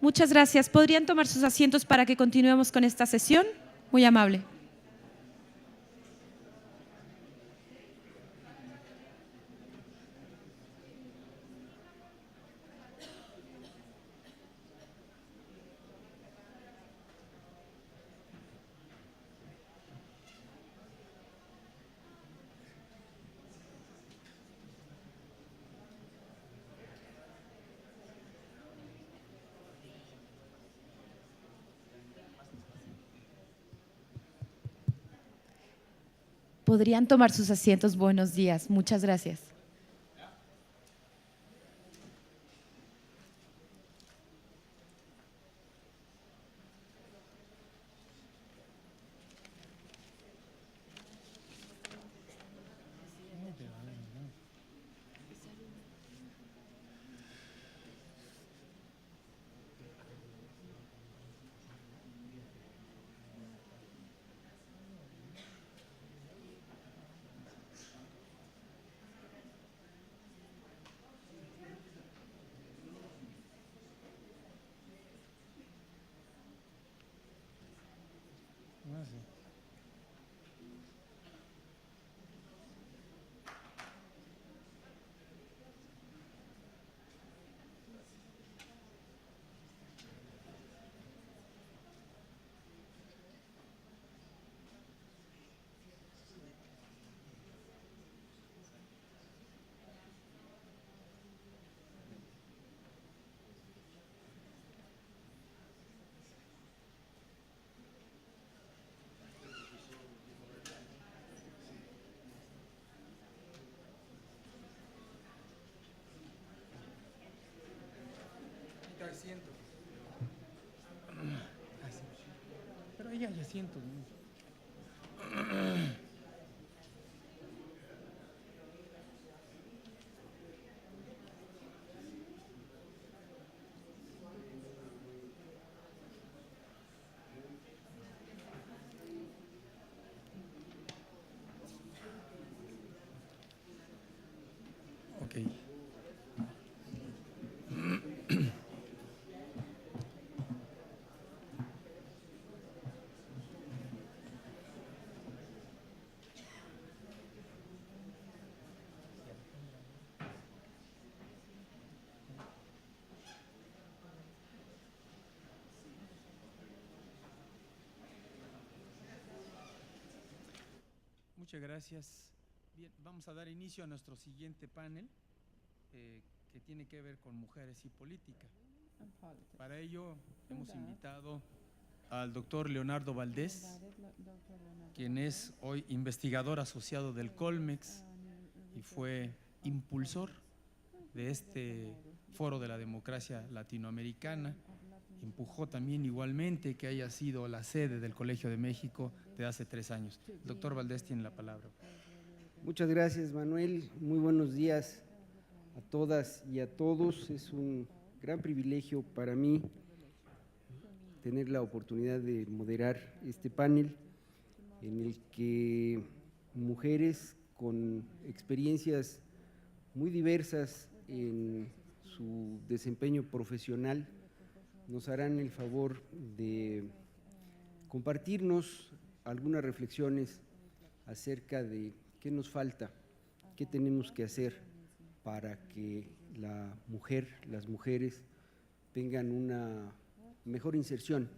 Muchas gracias. ¿Podrían tomar sus asientos para que continuemos con esta sesión? Muy amable. ¿Podrían tomar sus asientos? Buenos días. Muchas gracias. Asientos. Pero ahí hay asientos, ¿no? Ok. Muchas gracias. Bien, vamos a dar inicio a nuestro siguiente panel, que tiene que ver con mujeres y política. Para ello hemos invitado al doctor Leonardo Valdés, quien es hoy investigador asociado del Colmex y fue impulsor de este Foro de la Democracia Latinoamericana. Empujó también igualmente que haya sido la sede del Colegio de México de hace 3 años. El doctor Valdés tiene la palabra. Muchas gracias, Manuel. Muy buenos días a todas y a todos. Es un gran privilegio para mí tener la oportunidad de moderar este panel en el que mujeres con experiencias muy diversas en su desempeño profesional nos harán el favor de compartirnos algunas reflexiones acerca de qué nos falta, qué tenemos que hacer para que las mujeres tengan una mejor inserción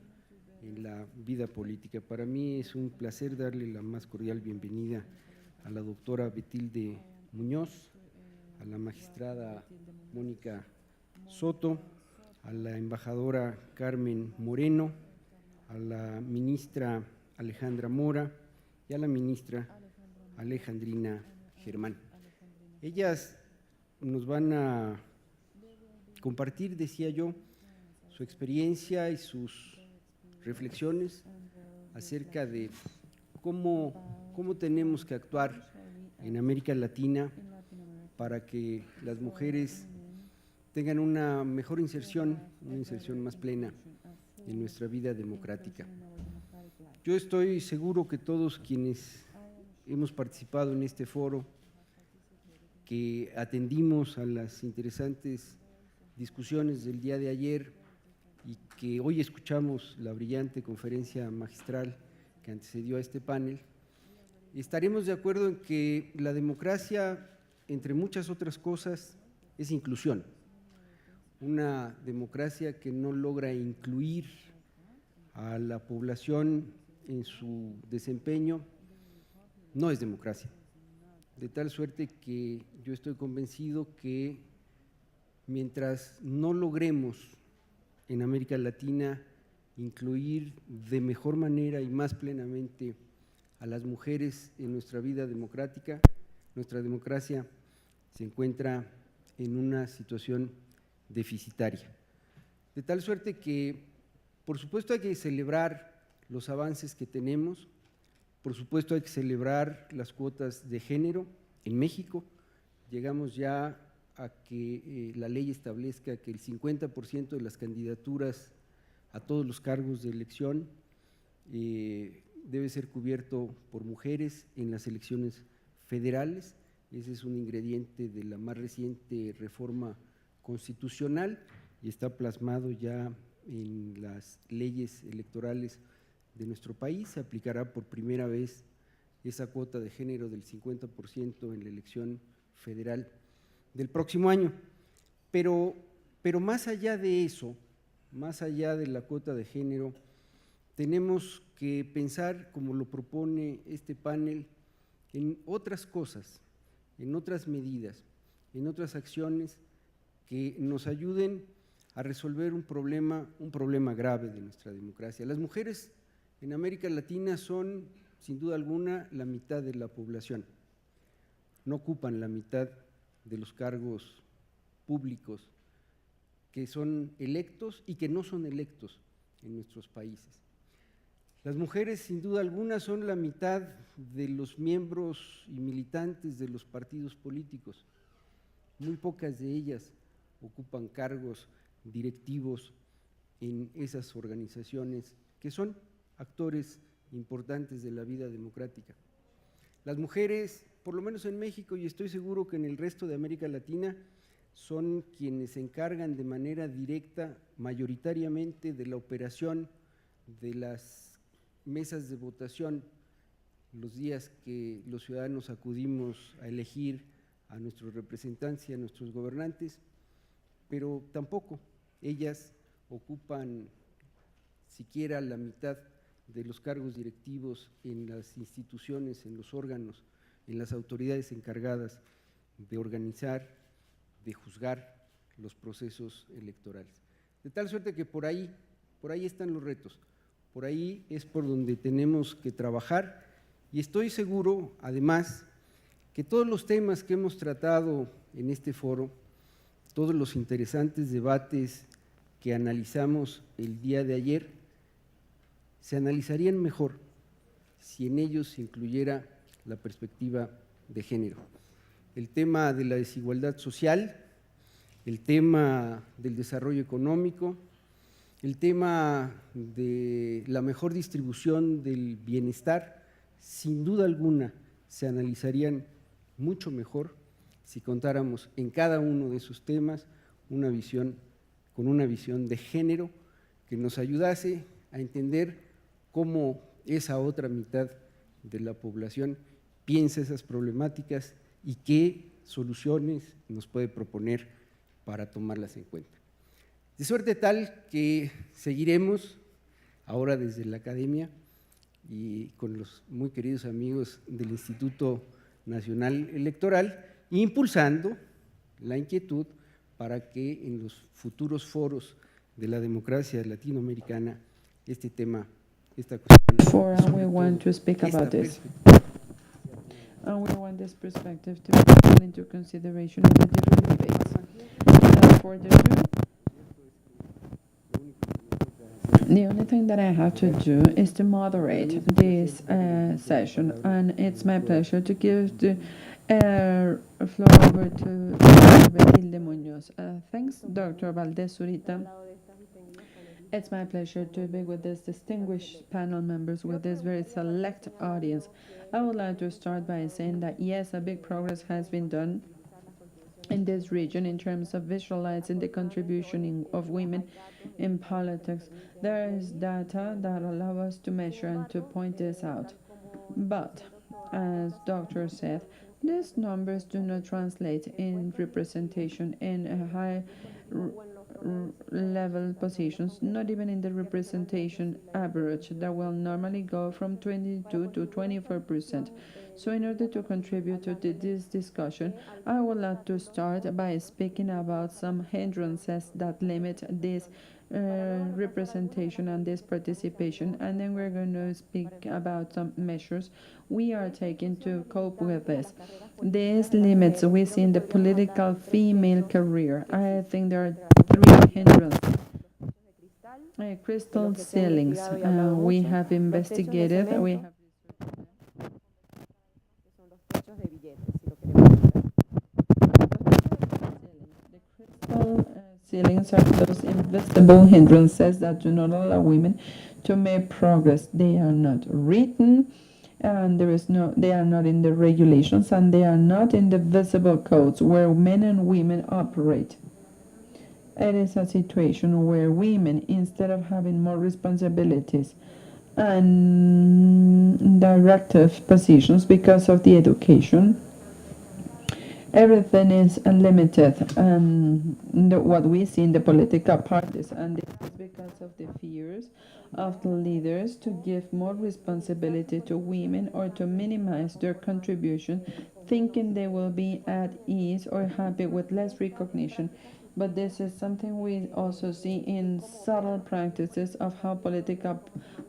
en la vida política. Para mí es un placer darle la más cordial bienvenida a la doctora Betilde Muñoz, a la magistrada Mónica Soto, a la embajadora Carmen Moreno, a la ministra Alejandra Mora y a la ministra Alejandrina Germán. Ellas nos van a compartir, decía yo, su experiencia y sus reflexiones acerca de cómo tenemos que actuar en América Latina para que las mujeres tengan una mejor inserción, una inserción más plena en nuestra vida democrática. Yo estoy seguro que todos quienes hemos participado en este foro, que atendimos a las interesantes discusiones del día de ayer, y que hoy escuchamos la brillante conferencia magistral que antecedió a este panel, estaremos de acuerdo en que la democracia, entre muchas otras cosas, es inclusión. Una democracia que no logra incluir a la población en su desempeño no es democracia. De tal suerte que yo estoy convencido que mientras no logremos en América Latina incluir de mejor manera y más plenamente a las mujeres en nuestra vida democrática, nuestra democracia se encuentra en una situación deficitaria. De tal suerte que, por supuesto, hay que celebrar los avances que tenemos, por supuesto hay que celebrar las cuotas de género en México. Llegamos ya a que la ley establezca que el 50% de las candidaturas a todos los cargos de elección debe ser cubierto por mujeres en las elecciones federales. Ese es un ingrediente de la más reciente reforma constitucional y está plasmado ya en las leyes electorales de nuestro país. Se aplicará por primera vez esa cuota de género del 50% en la elección federal del próximo año. Pero más allá de eso, más allá de la cuota de género, tenemos que pensar, como lo propone este panel, en otras cosas, en otras medidas, en otras acciones que nos ayuden a resolver un problema grave de nuestra democracia. Las mujeres en América Latina son, sin duda alguna, la mitad de la población. No ocupan la mitad de los cargos públicos que son electos y que no son electos en nuestros países. Las mujeres, sin duda alguna, son la mitad de los miembros y militantes de los partidos políticos. Muy pocas de ellas ocupan cargos directivos en esas organizaciones que son actores importantes de la vida democrática. Las mujeres, por lo menos en México y estoy seguro que en el resto de América Latina, son quienes se encargan de manera directa, mayoritariamente, de la operación de las mesas de votación los días que los ciudadanos acudimos a elegir a nuestros representantes y a nuestros gobernantes, pero tampoco ellas ocupan siquiera la mitad de los cargos directivos en las instituciones, en los órganos, en las autoridades encargadas de organizar, de juzgar los procesos electorales. De tal suerte que por ahí están los retos, por ahí es por donde tenemos que trabajar y estoy seguro, además, que todos los temas que hemos tratado en este foro, todos los interesantes debates que analizamos el día de ayer, se analizarían mejor si en ellos se incluyera la perspectiva de género. El tema de la desigualdad social, el tema del desarrollo económico, el tema de la mejor distribución del bienestar, sin duda alguna se analizarían mucho mejor si contáramos en cada uno de esos temas con una visión de género que nos ayudase a entender cómo esa otra mitad de la población piensa esas problemáticas y qué soluciones nos puede proponer para tomarlas en cuenta. De suerte tal que seguiremos ahora desde la academia y con los muy queridos amigos del Instituto Nacional Electoral, impulsando la inquietud para que en los futuros foros de la democracia latinoamericana este tema, esta cuestión… We want to speak about this. And we want this perspective to be taken into consideration in the different debates. Without further ado, the only thing that I have to do is to moderate this session, and it's my pleasure to give the floor over to Hilde Muñoz. Thanks, Dr. Valdez Zurita. It's my pleasure to be with this distinguished panel members, with this very select audience. I would like to start by saying that yes, a big progress has been done in this region in terms of visualizing the contribution of women in politics. There is data that allow us to measure and to point this out. But, as Dr. said, these numbers do not translate in representation in high level positions, not even in the representation average that will normally go from 22 to 24%. So in order to contribute to this discussion, I would like to start by speaking about some hindrances that limit this representation and this participation, and then we're going to speak about some measures we are taking to cope with this. These limits we see in the political female career. I think there are three hindrances. Crystal ceilings. We have investigated. We have ceilings are those invisible hindrances that do not allow women to make progress. They are not written, and they are not in the regulations, and they are not in the visible codes where men and women operate. It is a situation where women, instead of having more responsibilities and directive positions because of the education, everything is limited, what we see in the political parties, and this is because of the fears of the leaders to give more responsibility to women or to minimize their contribution, thinking they will be at ease or happy with less recognition. But this is something we also see in subtle practices of how political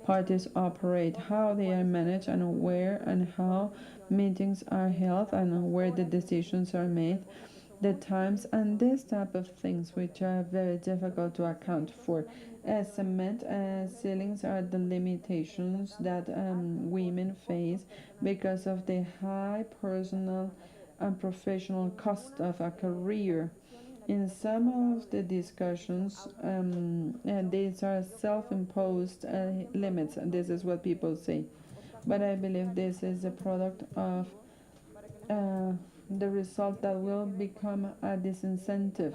parties operate, how they are managed, and where and how meetings are held, and where the decisions are made, the times, and this type of things which are very difficult to account for. Cement ceilings are the limitations that women face because of the high personal and professional cost of a career. In some of the discussions, and these are self-imposed limits, and this is what people say. But I believe this is a product of the result that will become a disincentive.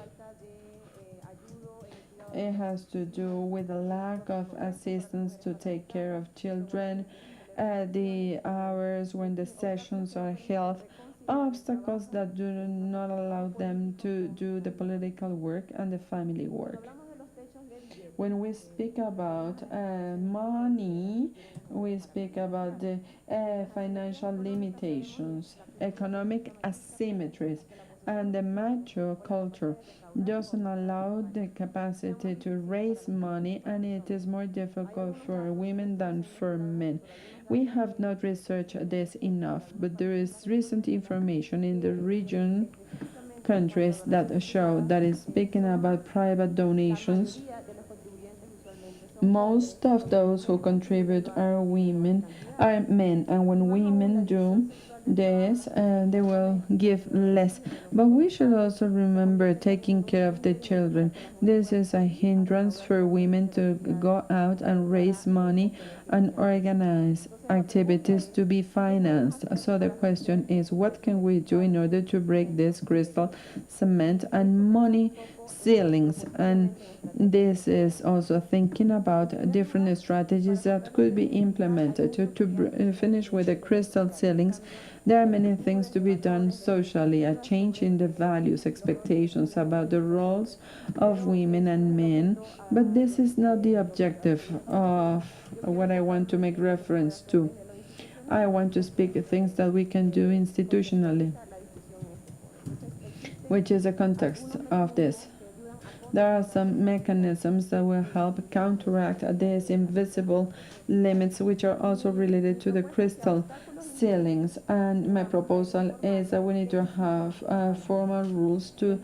It has to do with a lack of assistance to take care of children, the hours when the sessions are held, obstacles that do not allow them to do the political work and the family work. When we speak about money, we speak about the financial limitations, economic asymmetries, and the macho culture doesn't allow the capacity to raise money, and it is more difficult for women than for men. We have not researched this enough, but there is recent information in the region countries that show that is speaking about private donations. Most of those who contribute are men, and when women do this, they will give less. But we should also remember taking care of the children. This is a hindrance for women to go out and raise money and organize activities to be financed. So the question is, what can we do in order to break this crystal cement and money ceilings? And this is also thinking about different strategies that could be implemented to finish with the crystal ceilings. There are many things to be done socially, a change in the values, expectations about the roles of women and men, but this is not the objective of what I want to make reference to. I want to speak things that we can do institutionally, which is the context of this. There are some mechanisms that will help counteract these invisible limits, which are also related to the crystal ceilings. And my proposal is that we need to have formal rules to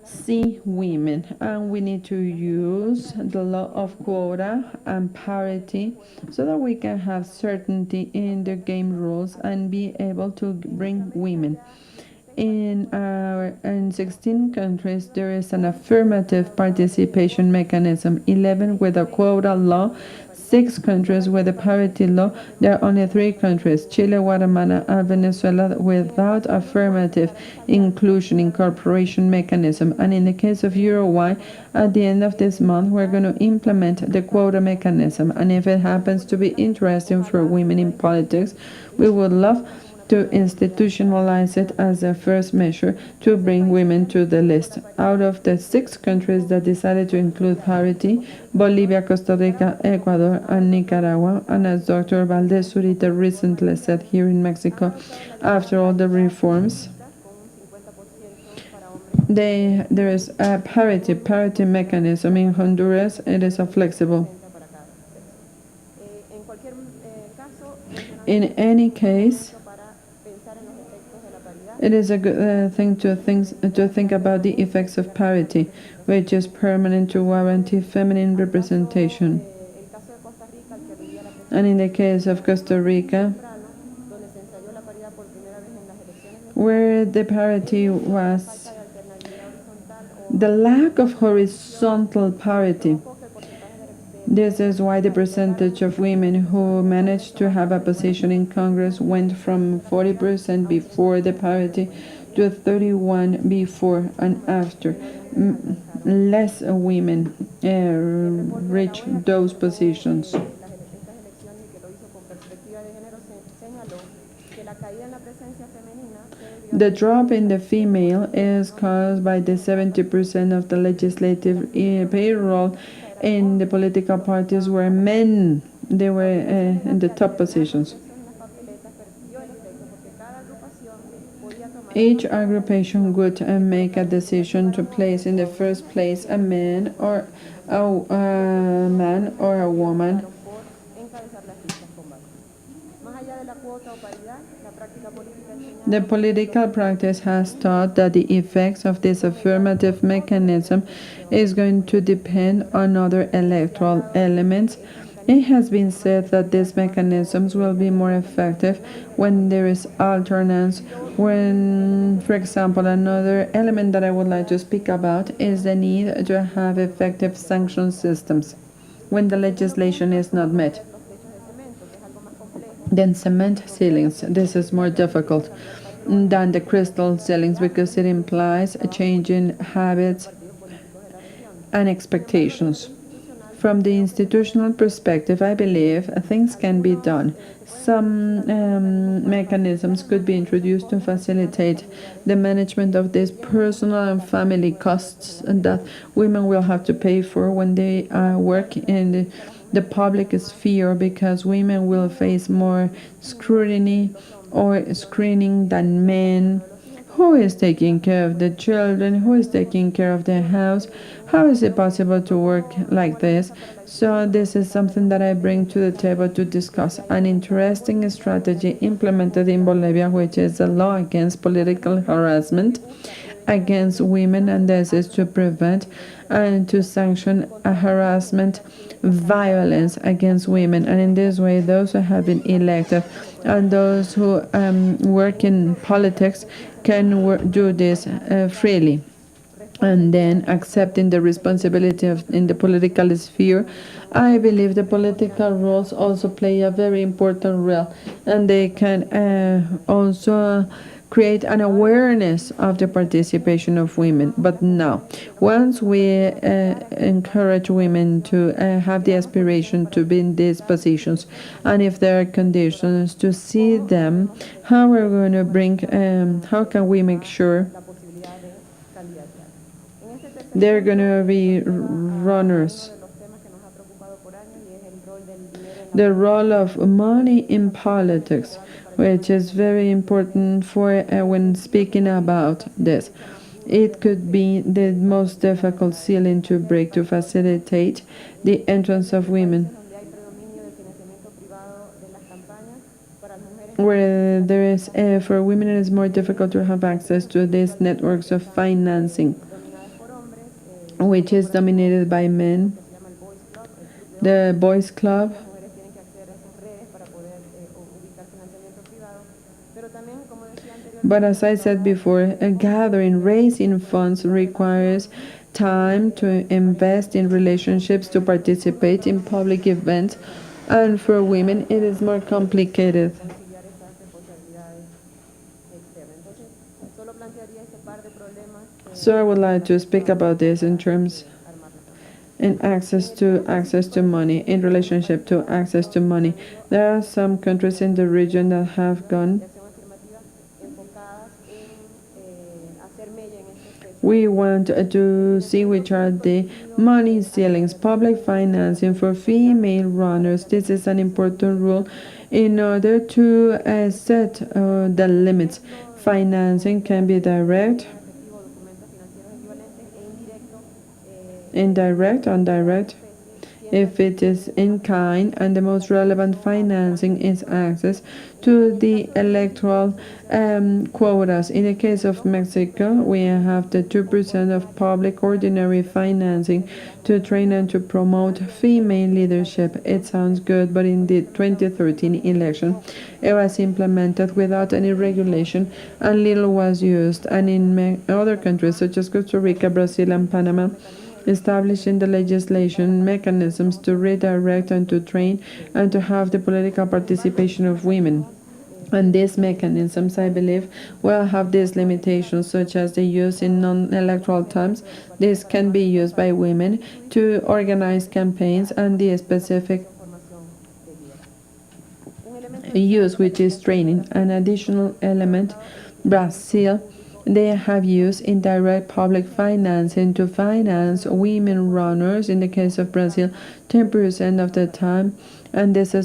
see women, and we need to use the law of quota and parity so that we can have certainty in the game rules and be able to bring women. In 16 countries, there is an affirmative participation mechanism, 11 with a quota law, 6 countries with a parity law. There are only 3 countries, Chile, Guatemala, and Venezuela, without affirmative incorporation mechanism. And in the case of Uruguay, at the end of this month, we're going to implement the quota mechanism. And if it happens to be interesting for women in politics, we would love to institutionalize it as a first measure to bring women to the list. Out of the 6 countries that decided to include parity, Bolivia, Costa Rica, Ecuador, and Nicaragua, and as Dr. Valdez Zurita recently said here in Mexico, after all the reforms, there is a parity mechanism. In Honduras, it is a flexible. In any case, it is a good thing to think about the effects of parity, which is permanent to guarantee feminine representation. And in the case of Costa Rica, where the parity was the lack of horizontal parity. This is why the percentage of women who managed to have a position in Congress went from 40% before the parity to 31% before and after. Less women reach those positions. The drop in the female is caused by the 70% of the legislative payroll in the political parties were men. They were in the top positions. Each aggregation would make a decision to place in the first place a man or a woman. The political practice has taught that the effects of this affirmative mechanism is going to depend on other electoral elements. It has been said that these mechanisms will be more effective when there is alternance. When, for example, another element that I would like to speak about is the need to have effective sanction systems when the legislation is not met. Then cement ceilings. This is more difficult than the crystal ceilings because it implies a change in habits and expectations. From the institutional perspective, I believe things can be done. Some mechanisms could be introduced to facilitate the management of these personal and family costs that women will have to pay for when they work in the public sphere, because women will face more scrutiny or screening than men. Who is taking care of the children? Who is taking care of the house? How is it possible to work like this? So this is something that I bring to the table to discuss. An interesting strategy implemented in Bolivia, which is a law against political harassment against women, and this is to prevent and to sanction a harassment violence against women. And in this way, those who have been elected and those who work in politics can do this freely. And then accepting the responsibility in the political sphere, I believe the political roles also play a very important role, and they can also create an awareness of the participation of women. But now, once we encourage women to have the aspiration to be in these positions, and if there are conditions to see them, how we're going to bring, how can we make sure they're going to be runners? The role of money in politics, which is very important for when speaking about this. It could be the most difficult ceiling to break to facilitate the entrance of women. Where there is, for women, it is more difficult to have access to these networks of financing, which is dominated by men. The Boys Club. But as I said before, raising funds requires time to invest in relationships, to participate in public events, and for women it is more complicated. So I would like to speak about this in terms in access to money, in relationship to access to money. There are some countries in the region that have gone. We want to see which are the money ceilings, public financing for female runners. This is an important rule in order to set the limits. Financing can be direct, indirect, indirect, if it is in kind, and the most relevant financing is access to the electoral quotas. In the case of Mexico, we have the 2% of public ordinary financing to train and to promote female leadership. It sounds good, but in the 2013 election, it was implemented without any regulation and little was used. And in other countries such as Costa Rica, Brazil, and Panama, establishing the legislation mechanisms to redirect and to train and to have the political participation of women. And these mechanisms, I believe, will have these limitations, such as the use in non-electoral times. This can be used by women to organize campaigns, and the specific use, which is training. An additional element, Brazil, they have used indirect public financing to finance women runners. In the case of Brazil, 10% of the time, and this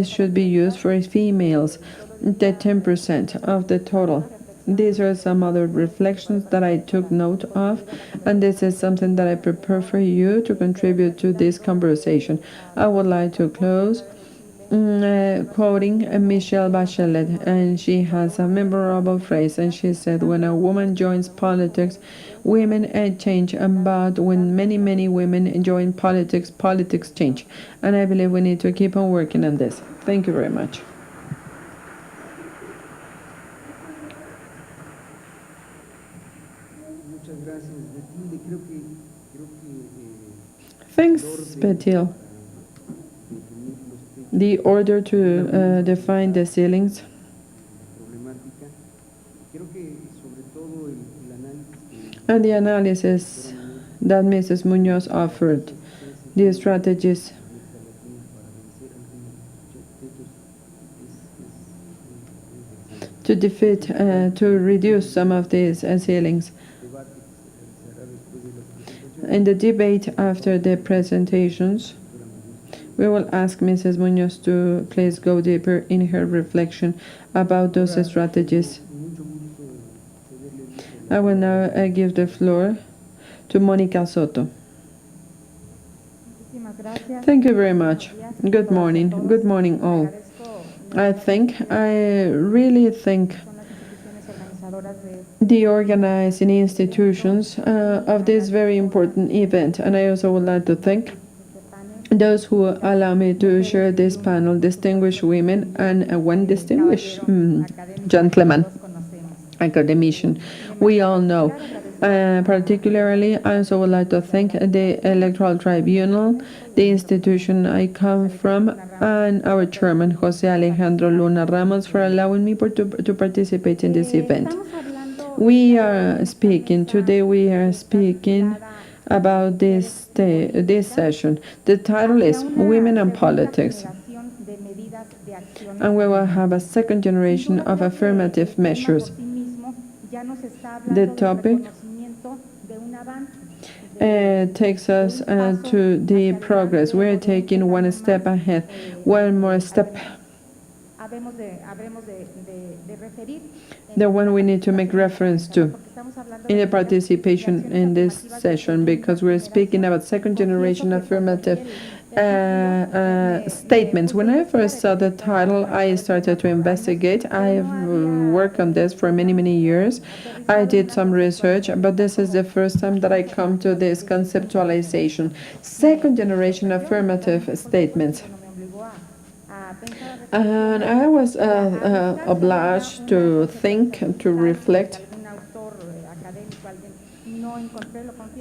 should be used for females, the 10% of the total. These are some other reflections that I took note of, and this is something that I prepare for you to contribute to this conversation. I would like to close quoting Michelle Bachelet, and she has a memorable phrase, and she said, when a woman joins politics, women change, but when many women join politics, politics change. And I believe we need to keep on working on this. Thank you very much. Thanks, Betil. The order to define the ceilings. And the analysis that Mrs. Munoz offered, the strategies to defeat, to reduce some of these ceilings. In the debate after the presentations, we will ask Mrs. Munoz to please go deeper in her reflection about those strategies. I will now give the floor to Mónica Soto. Thank you very much. Good morning. Good morning, all. I really think the organizing institutions of this very important event, and I also would like to thank those who allow me to share this panel, distinguished women and one distinguished gentleman, academician. We all know. Particularly, I also would like to thank the Electoral Tribunal, the institution I come from, and our chairman, Jose Alejandro Luna Ramos, for allowing me to participate in this event. Today we are speaking about this session. The title is Women and Politics, and we will have a second generation of affirmative measures. The topic takes us to the progress. We're taking one step ahead, one more step. The one we need to make reference to in the participation in this session, because we're speaking about second generation affirmative statements. When I first saw the title, I started to investigate. I've worked on this for many years. I did some research, but this is the first time that I come to this conceptualization. Second generation affirmative statements. And I was obliged to think and to reflect.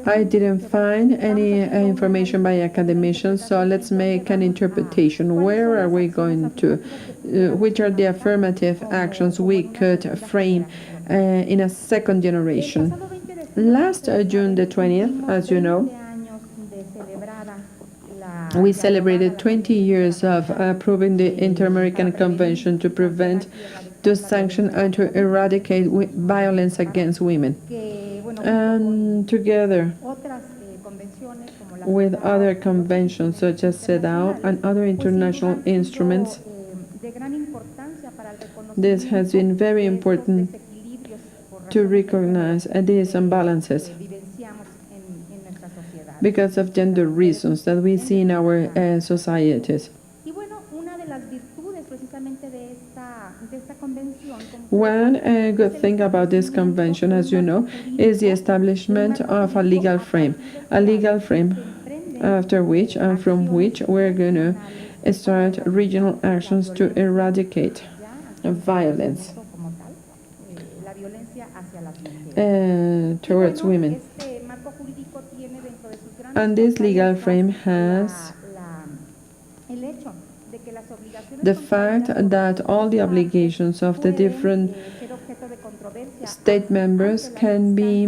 I didn't find any information by academicians, so let's make an interpretation. Where are we going to, which are the affirmative actions we could frame in a second generation? Last June the 20th, as you know, we celebrated 20 years of approving the Inter-American Convention to prevent, to sanction, and to eradicate violence against women. And together with other conventions such as CEDAW and other international instruments, this has been very important to recognize these imbalances because of gender reasons that we see in our societies. One good thing about this convention, as you know, is the establishment of a legal frame after which and from which we're going to start regional actions to eradicate violence towards women. And this legal frame has the fact that all the obligations of the different state members can be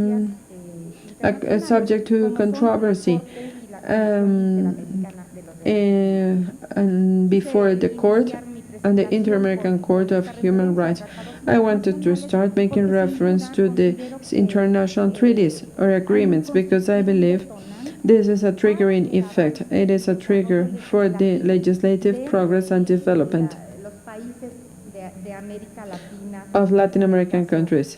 subject to controversy and before the court and the Inter-American Court of Human Rights. I wanted to start making reference to the international treaties or agreements because I believe this is a triggering effect. It is a trigger for the legislative progress and development of Latin American countries,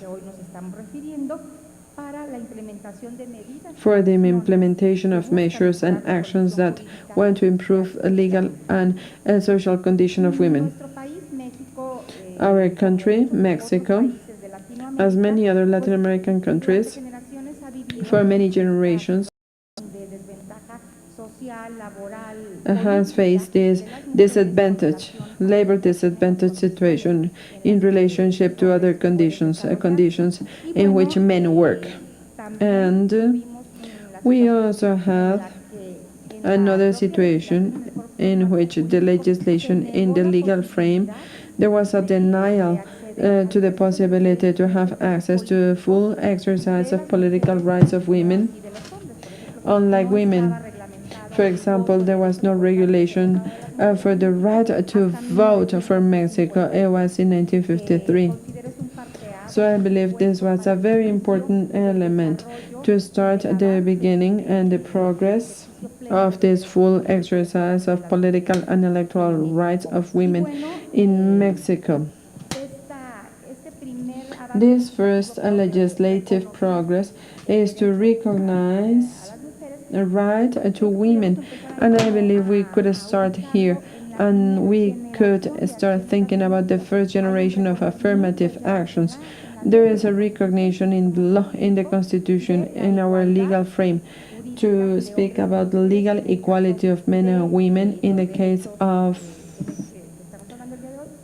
for the implementation of measures and actions that want to improve legal and social condition of women. Our country, Mexico, as many other Latin American countries, for many generations, has faced this labor disadvantage situation in relationship to other conditions in which men work. And we also have another situation in which the legislation in the legal frame, there was a denial to the possibility to have access to full exercise of political rights of women, unlike women. For example, there was no regulation for the right to vote for Mexico. It was in 1953. So I believe this was a very important element to start the beginning and the progress of this full exercise of political and electoral rights of women in Mexico. This first legislative progress is to recognize a right to women, and I believe we could start here and we could start thinking about the first generation of affirmative actions. There is a recognition in the law, in the Constitution, in our legal frame, to speak about the legal equality of men and women in the case of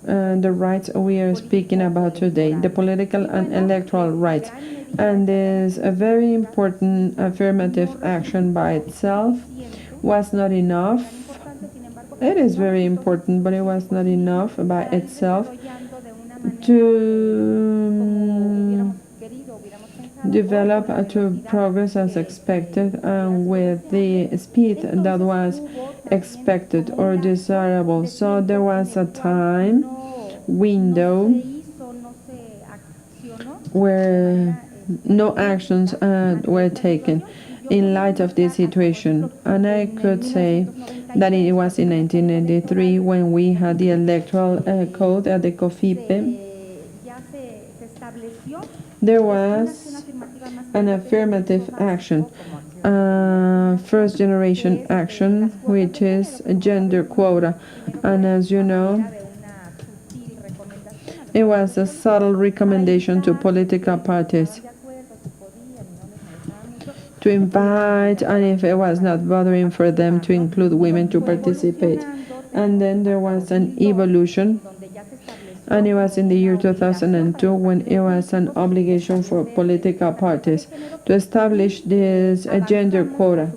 the rights we are speaking about today, the political and electoral rights. And this a very important affirmative action by itself was not enough. It is very important, but it was not enough by itself to develop to progress as expected and with the speed that was expected or desirable. So there was a time window where no actions were taken in light of this situation. And I could say that it was in 1993 when we had the electoral code at the COFIPE. There was an affirmative action, first generation action, which is a gender quota. And as you know, it was a subtle recommendation to political parties to invite, and if it was not bothering for them, to include women to participate. And then there was an evolution, and it was in the year 2002 when it was an obligation for political parties to establish this gender quota.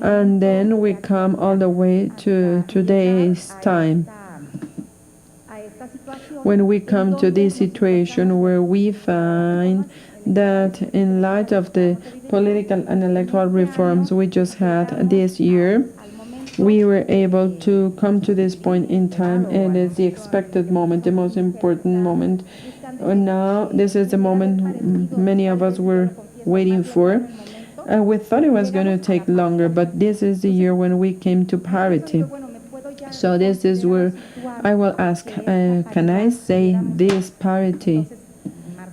And then we come all the way to today's time, when we come to this situation where we find that in light of the political and electoral reforms we just had this year, we were able to come to this point in time. It is the expected moment, the most important moment. And now this is the moment many of us were waiting for. We thought it was going to take longer, but this is the year when we came to parity. So this is where I will ask, can I say this parity?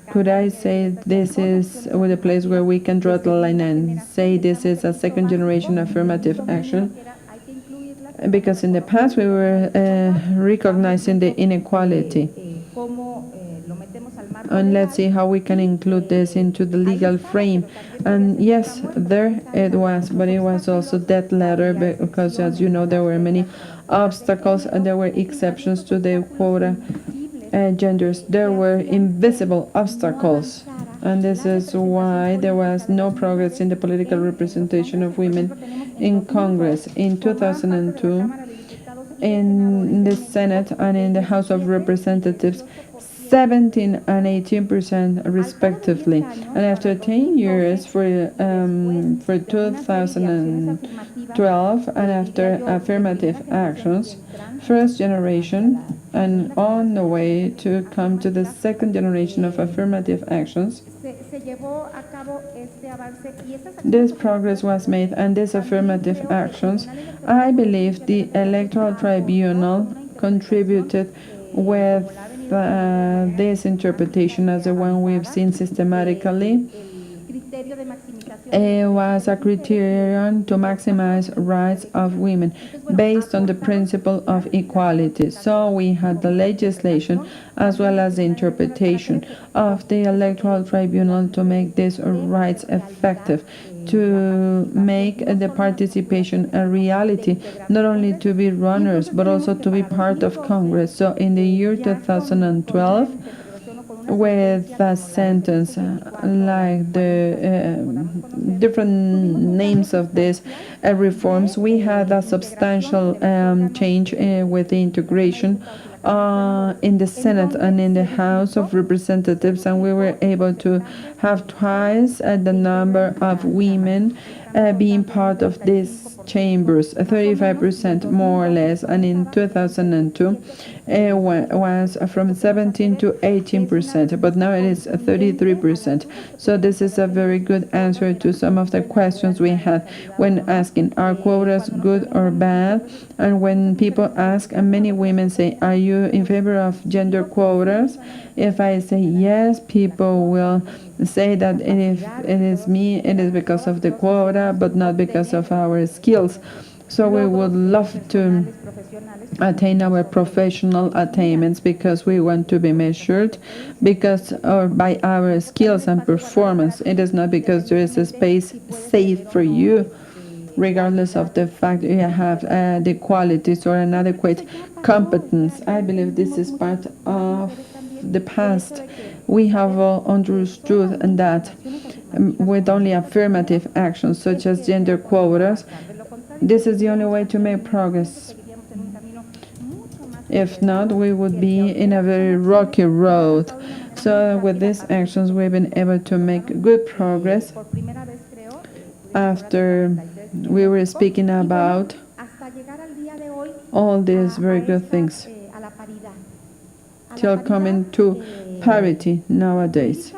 Could I say this is the place where we can draw the line and say this is a second generation affirmative action? Because in the past we were recognizing the inequality. And let's see how we can include this into the legal frame. And yes, there it was, but it was also that letter, because as you know, there were many obstacles and there were exceptions to the quota genders. There were invisible obstacles, and this is why there was no progress in the political representation of women in Congress. In 2002, in the Senate and in the House of Representatives, 17 and 18% respectively. And after 10 years for 2012, and after affirmative actions, first generation, and on the way to come to the second generation of affirmative actions, this progress was made, and these affirmative actions, I believe the Electoral Tribunal contributed with this interpretation as the one we've seen systematically. It was a criterion to maximize rights of women based on the principle of equality. So we had the legislation as well as the interpretation of the Electoral Tribunal to make these rights effective, to make the participation a reality, not only to be runners but also to be part of Congress. So in the year 2012, with a sentence like the different names of these reforms, we had a substantial change with the integration in the Senate and in the House of Representatives, and we were able to have twice the number of women being part of these chambers, 35% more or less, and in 2002 it was from 17 to 18%, but now it is 33%. So this is a very good answer to some of the questions we had when asking, are quotas good or bad? And when people ask, and many women say, are you in favor of gender quotas? If I say yes, people will say that if it is me, it is because of the quota, but not because of our skills. So we would love to attain our professional attainments because we want to be measured by our skills and performance. It is not because there is a space safe for you, regardless of the fact you have the qualities or an adequate competence. I believe this is part of the past. We have understood that with only affirmative actions such as gender quotas, this is the only way to make progress. If not, we would be in a very rocky road. So with these actions, we've been able to make good progress. After we were speaking about all these very good things, till coming to parity nowadays,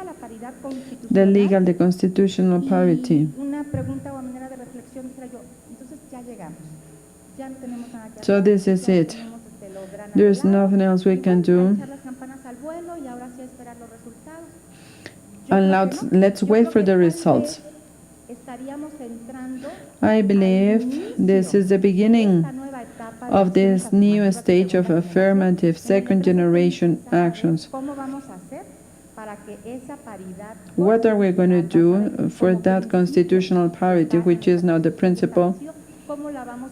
the legal, the constitutional parity. So this is it. There's nothing else we can do. And let's wait for the results. I believe this is the beginning of this new stage of affirmative second generation actions. What are we going to do for that constitutional parity, which is now the principle?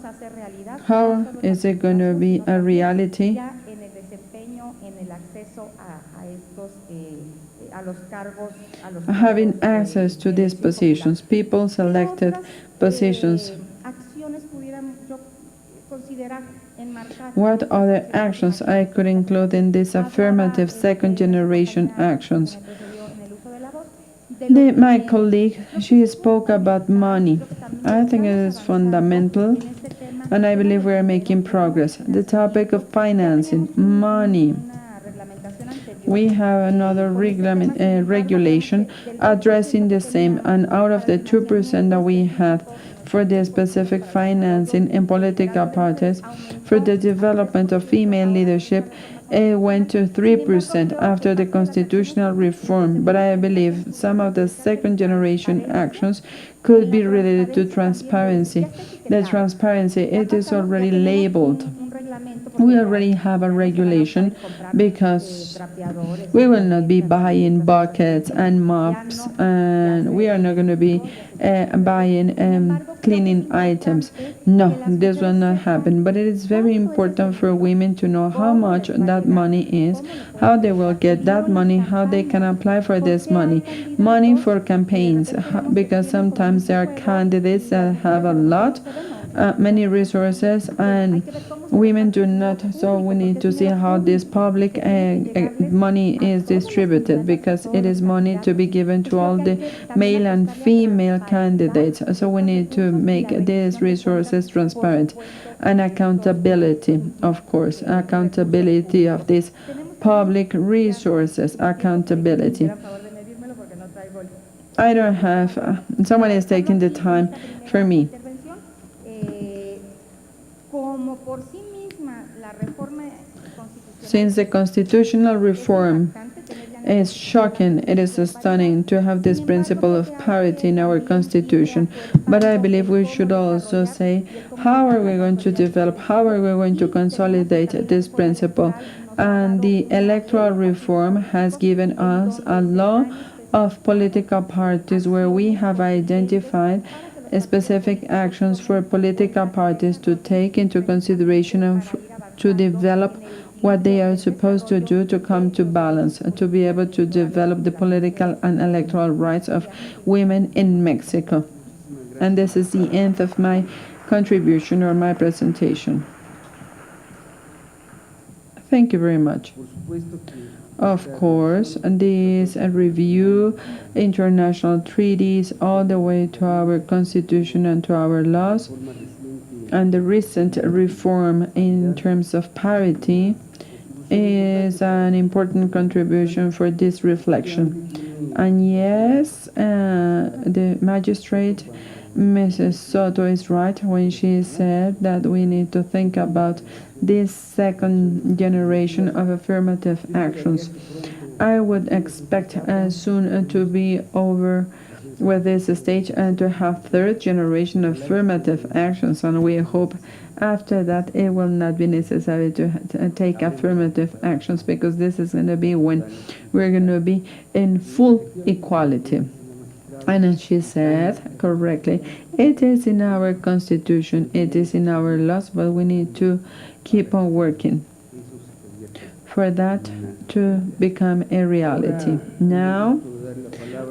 vamos a hacer realidad? How No solo is it going to en be casos, a sino reality? ya en el desempeño, en el acceso a estos, a los cargos, Having access to these positions, people selected positions. acciones pudieran yo considerar enmarcar? What other actions I could include in these affirmative second generation actions? My colleague, she spoke about money. I think it is fundamental, and I believe we are making progress. The topic of financing, money. We have another regulation addressing the same, and out of the 2% that we had for the specific financing in political parties for the development of female leadership, it went to 3% after the constitutional reform. But I believe some of the second generation actions could be related to transparency. The transparency, it is already labeled. We already have a regulation because we will not be buying buckets and mops, and we are not going to be buying cleaning items. No, this will not happen. But it is very important for women to know how much that money is, how they will get that money, how they can apply for this money. Money for campaigns, because sometimes there are candidates that have a lot, many resources, and women do not. So we need to see how this public money is distributed, because it is money to be given to all the male and female candidates. So we need to make these resources transparent, and accountability, of course, accountability of these public resources, accountability. I don't have, someone is taking the time for me. Since the constitutional reform is shocking, it is stunning to have this principle of parity in our constitution. But I believe we should also say, how are we going to develop, how are we going to consolidate this principle? And the electoral reform has given us a law of political parties where we have identified specific actions for political parties to take into consideration and to develop what they are supposed to do to come to balance, to be able to develop the political and electoral rights of women in Mexico. And this is the end of my contribution or my presentation. Thank you very much. Of course, this review international treaties all the way to our constitution and to our laws, and the recent reform in terms of parity is an important contribution for this reflection. And yes, the magistrate, Mrs. Soto, is right when she said that we need to think about this second generation of affirmative actions. I would expect soon to be over with this stage and to have third generation affirmative actions, and we hope after that it will not be necessary to take affirmative actions, because this is going to be when we're going to be in full equality. And as she said correctly, it is in our constitution, it is in our laws, but we need to keep on working for that to become a reality. Now,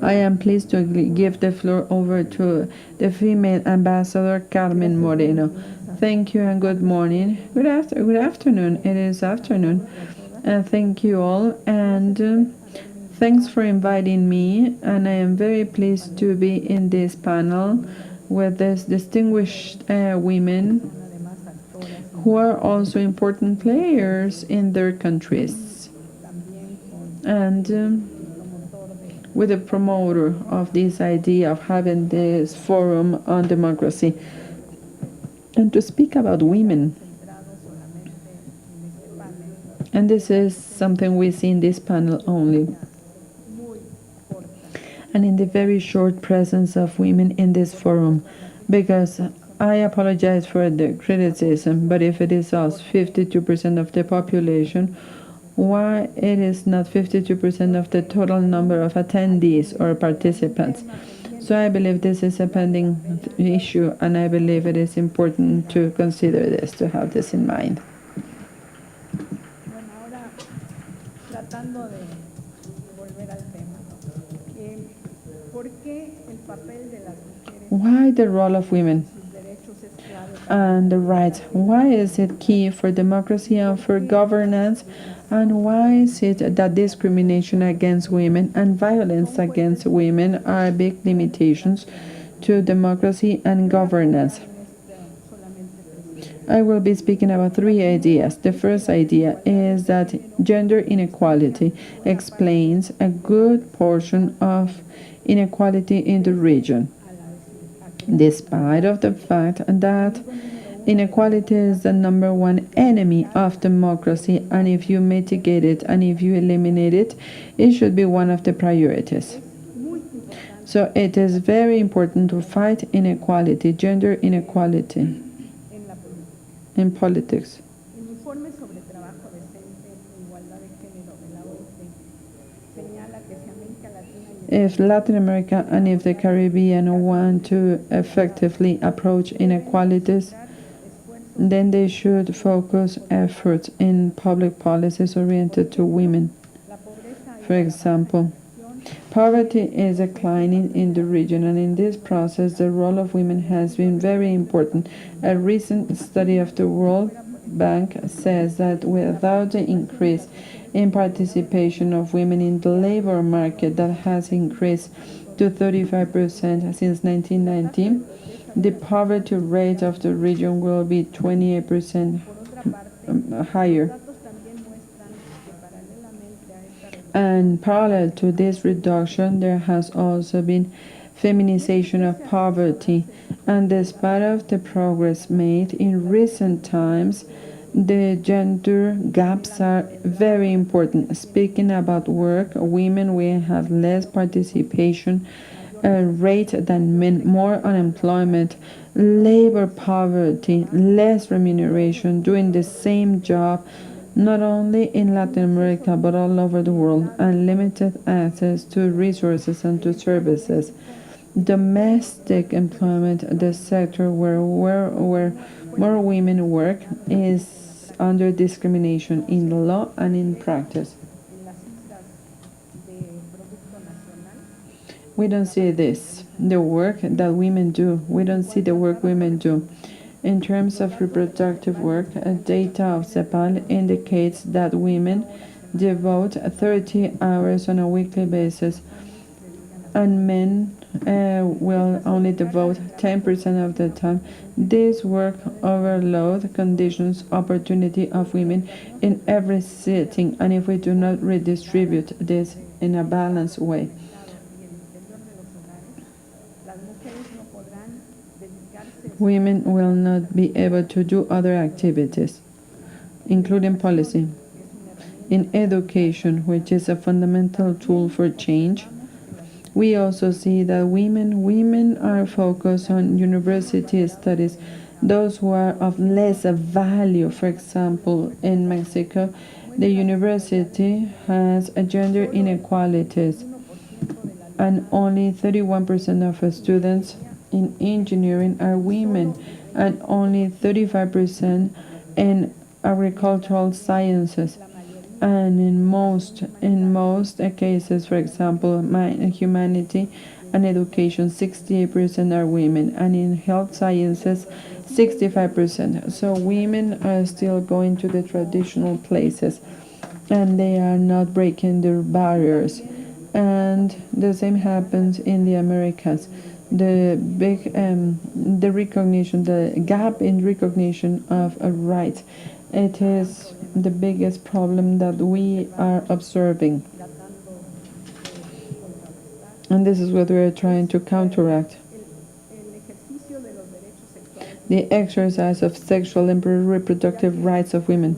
I am pleased to give the floor over to the female ambassador, Carmen Moreno. Thank you and good morning. Good afternoon. It is afternoon. Thank you all, and thanks for inviting me. And I am very pleased to be in this panel with these distinguished women who are also important players in their countries, and with the promoter of this idea of having this forum on democracy, and to speak about women. And this is something we see in this panel only, and in the very short presence of women in this forum, because I apologize for the criticism, but if it is us, 52% of the population, why it is not 52% of the total number of attendees or participants? So I believe this is a pending issue, and I believe it is important to consider this, to have this in mind. Bueno, ahora tratando de volver al tema, ¿por qué el papel de las mujeres Why the role of women y sus derechos es clave para and the rights? Why is it key for democracy and for governance? And why is it that discrimination against women and violence against women are big limitations to democracy and governance? I will be speaking about three ideas. The first idea is that gender inequality explains a good portion of inequality in the region, despite of the fact that inequality is the number one enemy of democracy, and if you mitigate it and if you eliminate it, it should be one of the priorities. So it is very important to fight inequality, gender inequality in politics. El informe sobre trabajo decente e igualdad de género de la OIT señala que si América Latina y If Latin America and if the Caribbean want to effectively approach inequalities, then they should focus efforts in public policies oriented to women. For example, poverty is declining in the region, and in this process, the role of women has been very important. A recent study of the World Bank says that without the increase in participation of women in the labor market that has increased to 35% since 1990, the poverty rate of the region will be 28% higher. And parallel to this reduction, there has also been feminization of poverty. And despite of the progress made in recent times, the gender gaps are very important. Speaking about work, women will have less participation rate than men, more unemployment, labor poverty, less remuneration, doing the same job, not only in Latin America but all over the world, and limited access to resources and to services. Domestic employment, the sector where more women work, is under discrimination in the law and in practice. We don't see this, the work that women do. We don't see the work women do. In terms of reproductive work, data of CEPAL indicates that women devote 30 hours on a weekly basis, and men will only devote 10% of the time. This work overload conditions opportunity of women in every setting, and if we do not redistribute this in a balanced way, women will not be able to do other activities, including policy. In education, which is a fundamental tool for change, we also see that women are focused on university studies, those who are of less value. For example, in Mexico, the university has a gender inequalities, and only 31% of students in engineering are women, and only 35% in agricultural sciences. And in most cases, for example, humanity and education, 68% are women, and in health sciences, 65%. So women are still going to the traditional places, and they are not breaking their barriers. And the same happens in the Americas. The gap in recognition of a right, it is the biggest problem that we are observing. And this is what we are trying to counteract. The exercise of sexual and reproductive rights of women,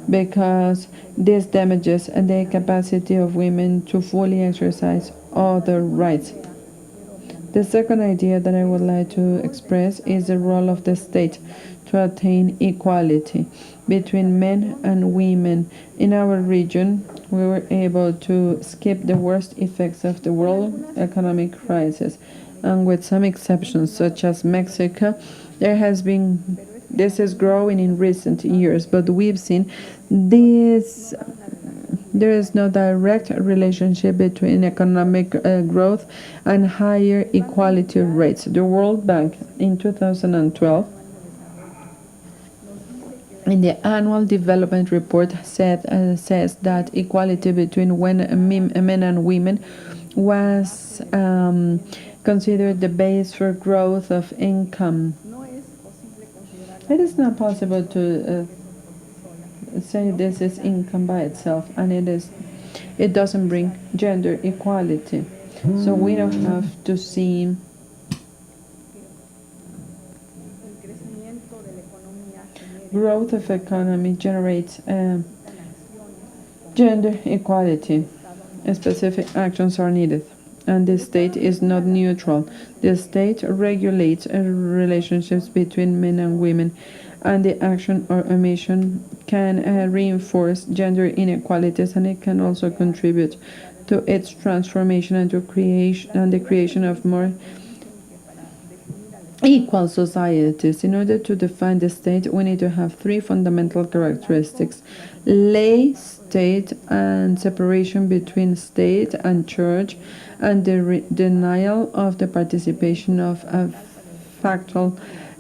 because this damages the capacity of women to fully exercise all their rights. The second idea that I would like to express is the role of the state to attain equality between men and women. In our region, we were able to skip the worst effects of the world economic crisis. And with some exceptions, such as Mexico, this is growing in recent years, but we've seen this. There is no direct relationship between economic growth and higher equality rates. The World Bank in 2012, in the annual development report, says that equality between men and women was considered the base for growth of income. It is not possible to say this is income by itself, and it doesn't bring gender equality. So we don't have to see growth of economy generates gender equality. Specific actions are needed, and the state is not neutral. The state regulates relationships between men and women, and the action or omission can reinforce gender inequalities, and it can also contribute to its transformation and the creation of more equal societies. In order to define the state, we need to have three fundamental characteristics: lay state and separation between state and church, and the denial of the participation of factual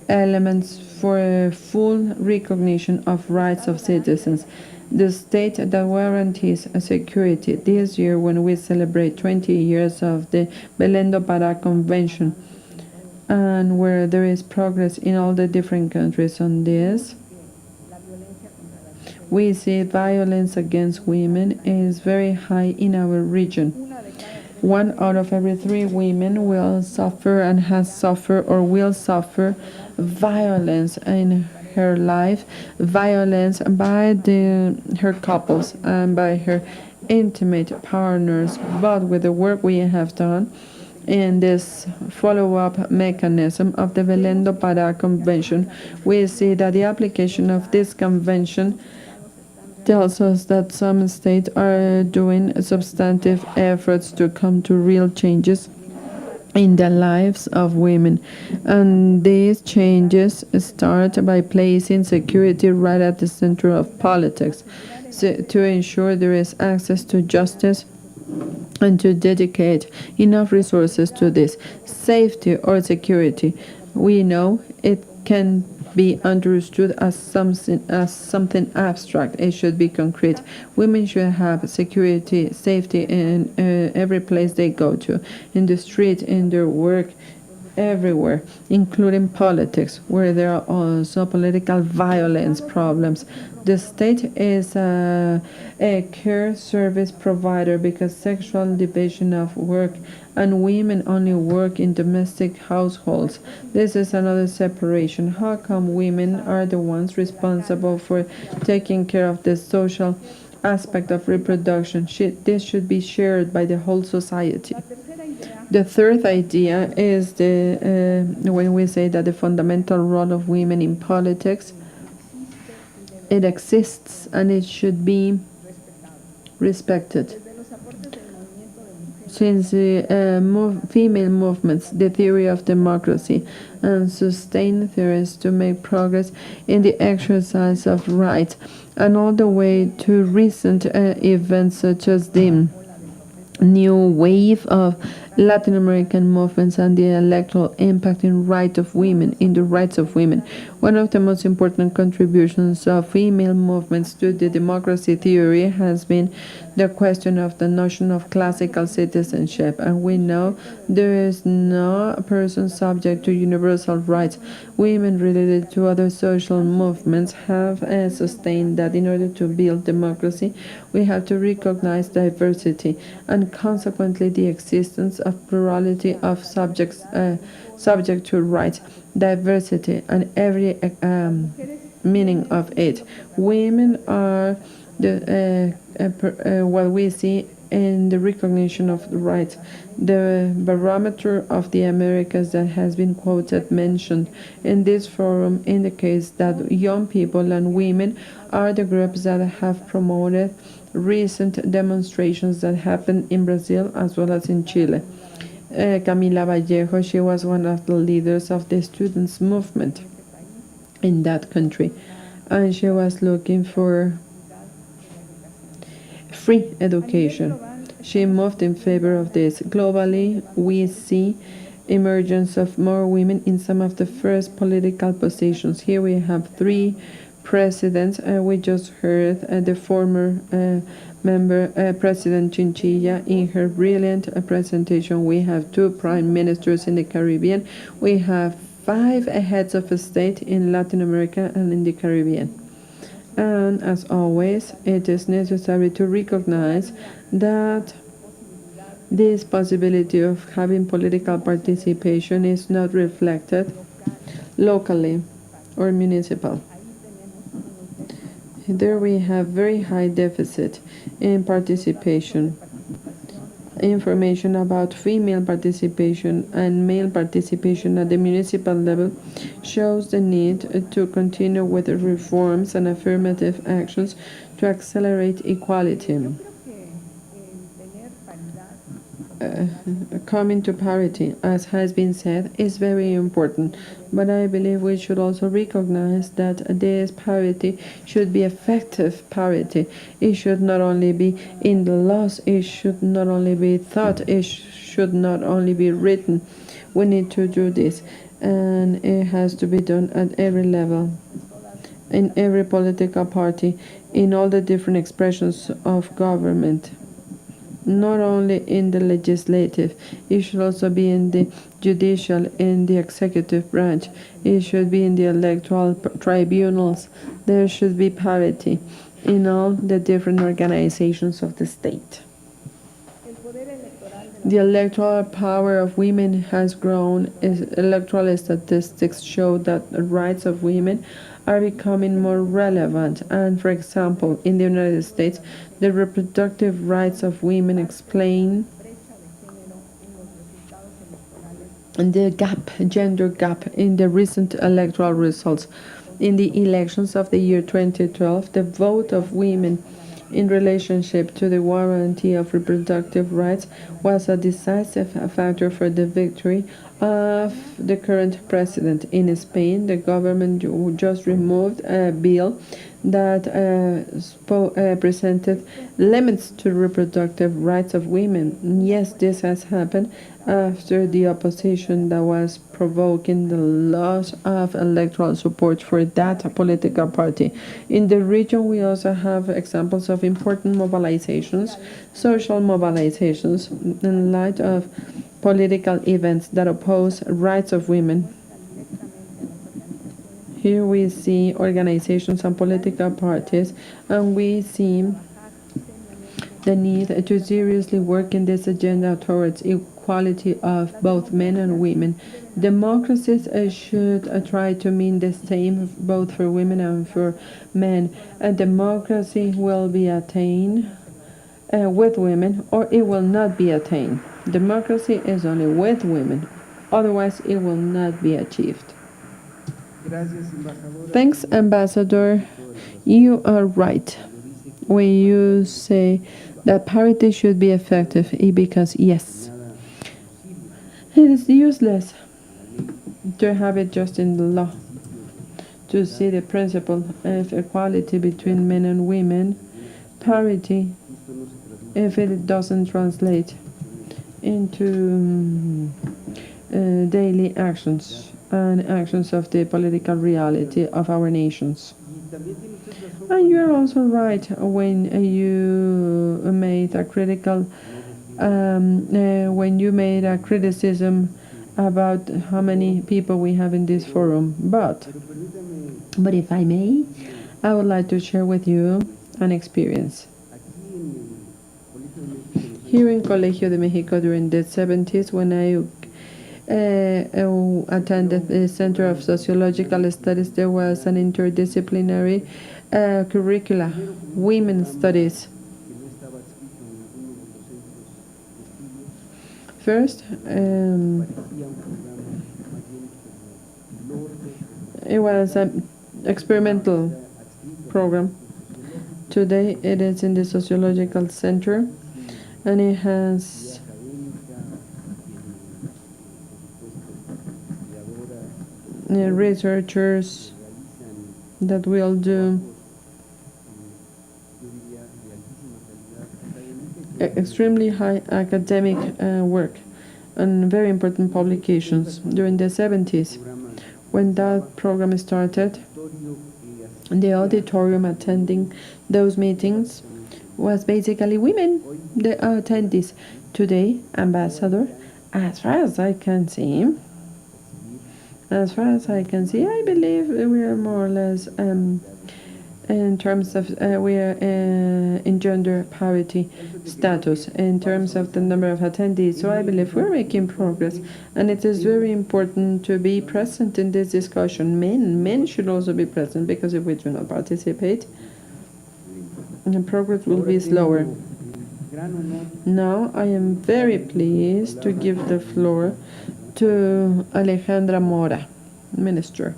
elements for full recognition of rights of citizens. The state that guarantees security. This year, when we celebrate 20 years of the Belém do Pará Convention, and where there is progress in all the different countries on this, we see violence against women is very high in our region. 1 out of every 3 women will suffer and has suffered or will suffer violence in her life, violence by her couples and by her intimate partners. But with the work we have done in this follow-up mechanism of the Belém do Pará Convention, we see that the application of this convention tells us that some states are doing substantive efforts to come to real changes in the lives of women. And these changes start by placing security right at the center of politics, to ensure there is access to justice and to dedicate enough resources to this. Safety or security, we know it can be understood as something abstract. It should be concrete. Women should have security, safety in every place they go to, in the street, in their work, everywhere, including politics, where there are also political violence problems. The state is a care service provider because sexual division of work, and women only work in domestic households. This is another separation. How come women are the ones responsible for taking care of the social aspect of reproduction? This should be shared by the whole society. The third idea is when we say that the fundamental role of women in politics, it exists and it should be respected. Since female movements, the theory of democracy, and sustained theories to make progress in the exercise of rights, and all the way to recent events such as the new wave of Latin American movements and the electoral impact in the rights of women. One of the most important contributions of female movements to the democracy theory has been the question of the notion of classical citizenship, and we know there is no person subject to universal rights. Women related to other social movements have sustained that in order to build democracy, we have to recognize diversity and consequently the existence of plurality of subjects subject to rights, diversity, and every meaning of it. Women are what we see in the recognition of the rights. The barometer of the Americas that has been quoted mentioned in this forum indicates that young people and women are the groups that have promoted recent demonstrations that happened in Brazil as well as in Chile. Camila Vallejo, she was one of the leaders of the students' movement in that country, and she was looking for free education. She moved in favor of this. Globally, we see emergence of more women in some of the first political positions. Here we have 3 presidents. We just heard the former President Chinchilla in her brilliant presentation. We have 2 prime ministers in the Caribbean. We have 5 heads of state in Latin America and in the Caribbean. And as always, it is necessary to recognize that this possibility of having political participation is not reflected locally or municipal. There we have very high deficit in participation. Information about female participation and male participation at the municipal level shows the need to continue with the reforms and affirmative actions to accelerate equality. Coming to parity, as has been said, is very important, but I believe we should also recognize that this parity should be effective parity. It should not only be in the laws, it should not only be thought, it should not only be written. We need to do this, and it has to be done at every level, in every political party, in all the different expressions of government. Not only in the legislative, it should also be in the judicial, in the executive branch. It should be in the electoral tribunals. There should be parity in all the different organizations of the state. The electoral power of women has grown. Electoral statistics show that the rights of women are becoming more relevant. And for example, in the United States, the reproductive rights of women explain the gender gap in the recent electoral results. In the elections of the year 2012, the vote of women in relationship to the guarantee of reproductive rights was a decisive factor for the victory of the current president. In Spain, the government just removed a bill that presented limits to reproductive rights of women. Yes, this has happened after the opposition that was provoking the loss of electoral support for that political party. In the region, we also have examples of important mobilizations, social mobilizations, in light of political events that oppose rights of women. Here we see organizations and political parties, and we see the need to seriously work in this agenda towards equality of both men and women. Democracies should try to mean the same both for women and for men. A democracy will be attained with women, or it will not be attained. Democracy is only with women, otherwise it will not be achieved. Thanks, Ambassador. You are right when you say that parity should be effective, because yes, it is useless to have it just in the law, to see the principle of equality between men and women, parity, if it doesn't translate into daily actions and actions of the political reality of our nations. And you're also right when you made a criticism about how many people we have in this forum. But if I may, I would like to share with you an experience. Here in Colegio de Mexico during the 70s, when I attended the Center of Sociological Studies, there was an interdisciplinary curricula, women's studies. First, it was an experimental program. Today it is in the Sociological Center, and it has researchers that will do extremely high academic work and very important publications. During the 70s, when that program started, the auditorium attending those meetings was basically women, the attendees. Today, Ambassador, as far as I can see, I believe we are more or less in terms of we are in gender parity status in terms of the number of attendees. So I believe we're making progress, and it is very important to be present in this discussion. Men should also be present, because if we do not participate, the progress will be slower. Now I am very pleased to give the floor to Alejandra Mora, Minister.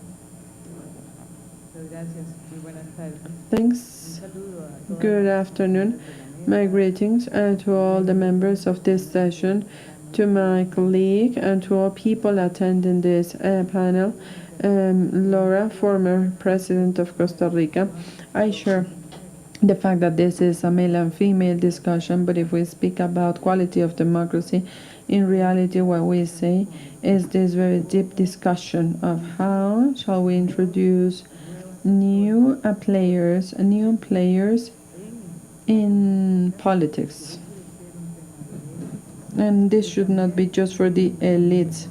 Thanks. Good afternoon. My greetings to all the members of this session, to my colleague, and to all people attending this panel. Laura, former President of Costa Rica. I share the fact that this is a male and female discussion, but if we speak about quality of democracy, in reality what we say is this very deep discussion of how shall we introduce new players in politics. And this should not be just for the elites.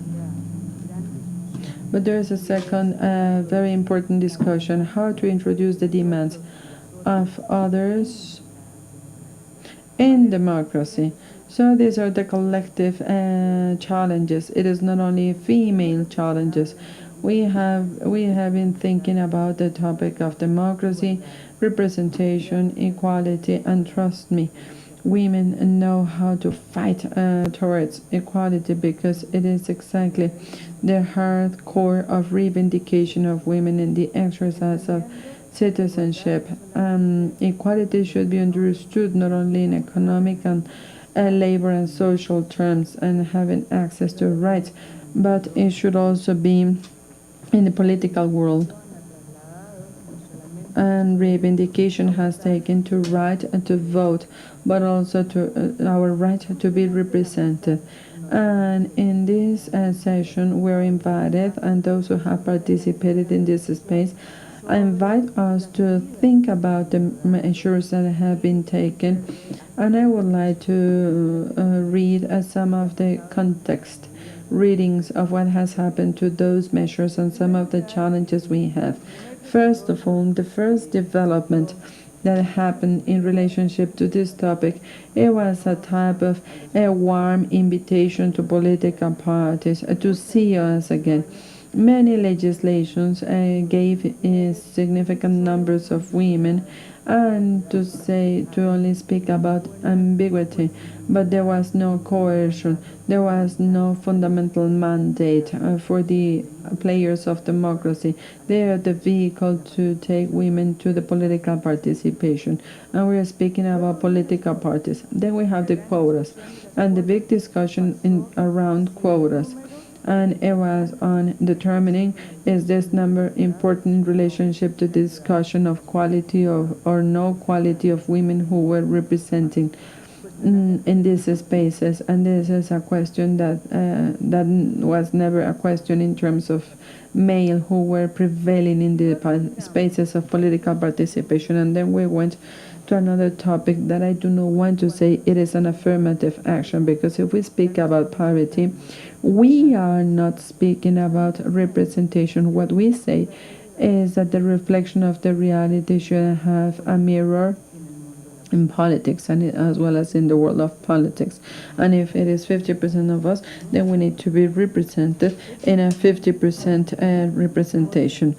But there is a second very important discussion, how to introduce the demands of others in democracy. So these are the collective challenges. It is not only female challenges. We have been thinking about the topic of democracy, representation, equality, and trust me, women know how to fight towards equality, because it is exactly the hard core of reivindication of women in the exercise of citizenship. Equality should be understood not only in economic and labor and social terms and having access to rights, but it should also be in the political world. And reivindication has taken to right to vote, but also to our right to be represented. And in this session, we're invited, and those who have participated in this space, I invite us to think about the measures that have been taken, and I would like to read some of the context readings of what has happened to those measures and some of the challenges we have. First of all, the first development that happened in relationship to this topic, it was a type of a warm invitation to political parties to see us again. Many legislations gave significant numbers of women, and to only speak about ambiguity, but there was no coercion, there was no fundamental mandate for the players of democracy. They are the vehicle to take women to the political participation, and we are speaking about political parties. Then we have the quotas, and the big discussion around quotas. And it was on determining, is this number important in relationship to the discussion of quality or no quality of women who were representing in these spaces. And this is a question that was never a question in terms of male who were prevailing in the spaces of political participation. And then we went to another topic that I do not want to say it is an affirmative action, because if we speak about parity, we are not speaking about representation. What we say is that the reflection of the reality should have a mirror in politics, and as well as in the world of politics. And if it is 50% of us, then we need to be represented in a 50% representation.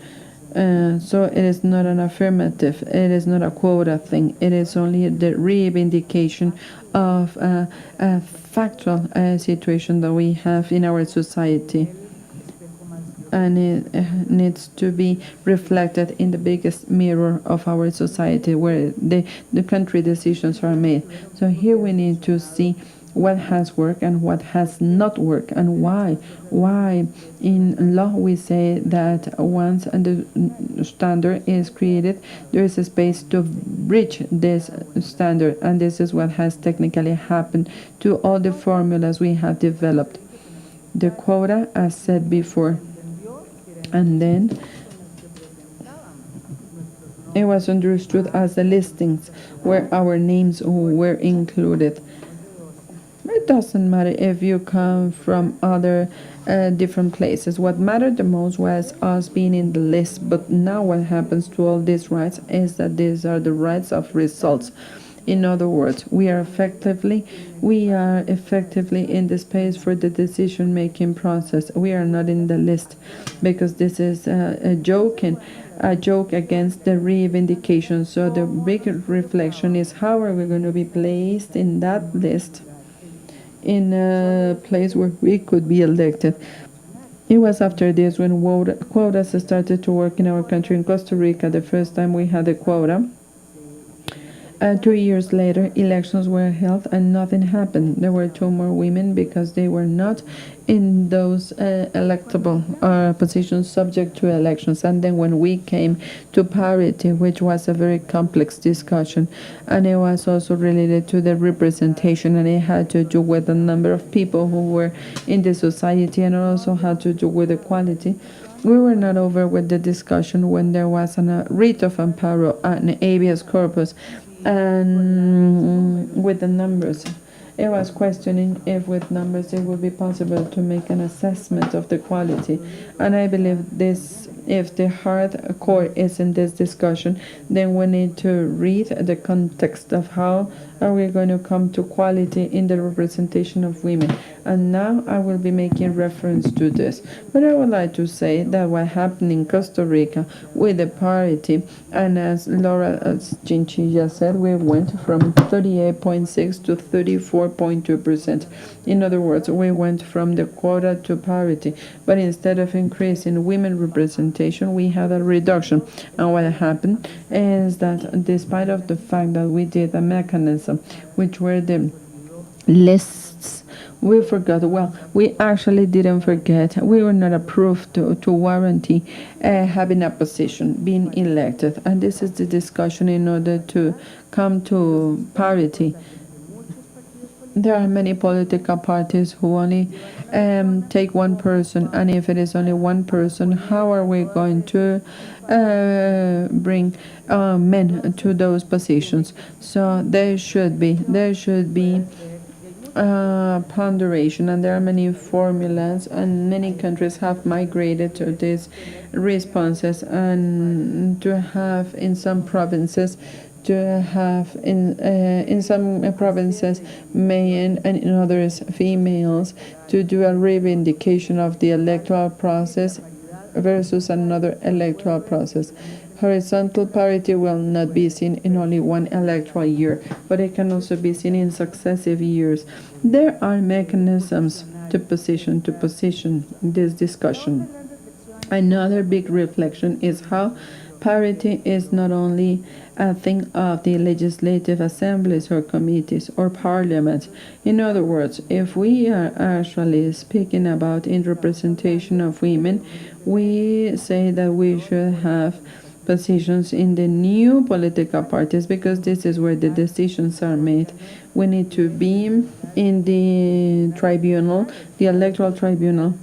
So it is not an affirmative, it is not a quota thing, it is only the reivindication of a factual situation that we have in our society. And it needs to be reflected in the biggest mirror of our society where the country decisions are made. So here we need to see what has worked and what has not worked and why. Why in law we say that once the standard is created, there is a space to reach this standard, and this is what has technically happened to all the formulas we have developed. The quota, as said before, and then it was understood as the listings where our names were included. It doesn't matter if you come from other different places. What mattered the most was us being in the list. But now what happens to all these rights is that these are the rights of results. In other words, we are effectively in the space for the decision-making process. We are not in the list because this is a joke against the reivindication. So the big reflection is how are we going to be placed in that list, in a place where we could be elected. It was after this when quotas started to work in our country. In Costa Rica, the first time we had a quota. 2 years later, elections were held and nothing happened. There were 2 more women because they were not in those electable positions subject to elections. And then when we came to parity, which was a very complex discussion, and it was also related to the representation, and it had to do with the number of people who were in the society, and it also had to do with equality. We were not over with the discussion when there was a writ of amparo, an habeas corpus, and with the numbers. It was questioning if with numbers it would be possible to make an assessment of the quality. And I believe this, if the hard core is in this discussion, then we need to read the context of how are we going to come to quality in the representation of women. And now I will be making reference to this. But I would like to say that what happened in Costa Rica with the parity, and as Laura Chinchilla said, we went from 38.6 to 34.2%. In other words, we went from the quota to parity. But instead of increasing women representation, we had a reduction. And what happened is that despite of the fact that we did a mechanism, which were the lists, we forgot. Well, we actually didn't forget. We were not approved to warranty having a position, being elected. And this is the discussion in order to come to parity. There are many political parties who only take one person, and if it is only one person, how are we going to bring men to those positions? So there should be ponderation, and there are many formulas, and many countries have migrated to these responses, and to have in some provinces men and in others females, to do a reivindication of the electoral process versus another electoral process. Horizontal parity will not be seen in only one electoral year, but it can also be seen in successive years. There are mechanisms to position this discussion. Another big reflection is how parity is not only a thing of the legislative assemblies or committees or parliaments. In other words, if we are actually speaking about in representation of women, we say that we should have positions in the new political parties, because this is where the decisions are made. We need to be in the tribunal, the electoral tribunal.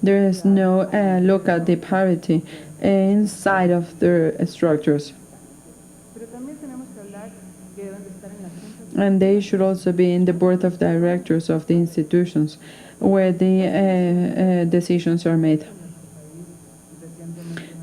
There is no look at the parity inside of their structures. And they should also be in the board of directors of the institutions where the decisions are made.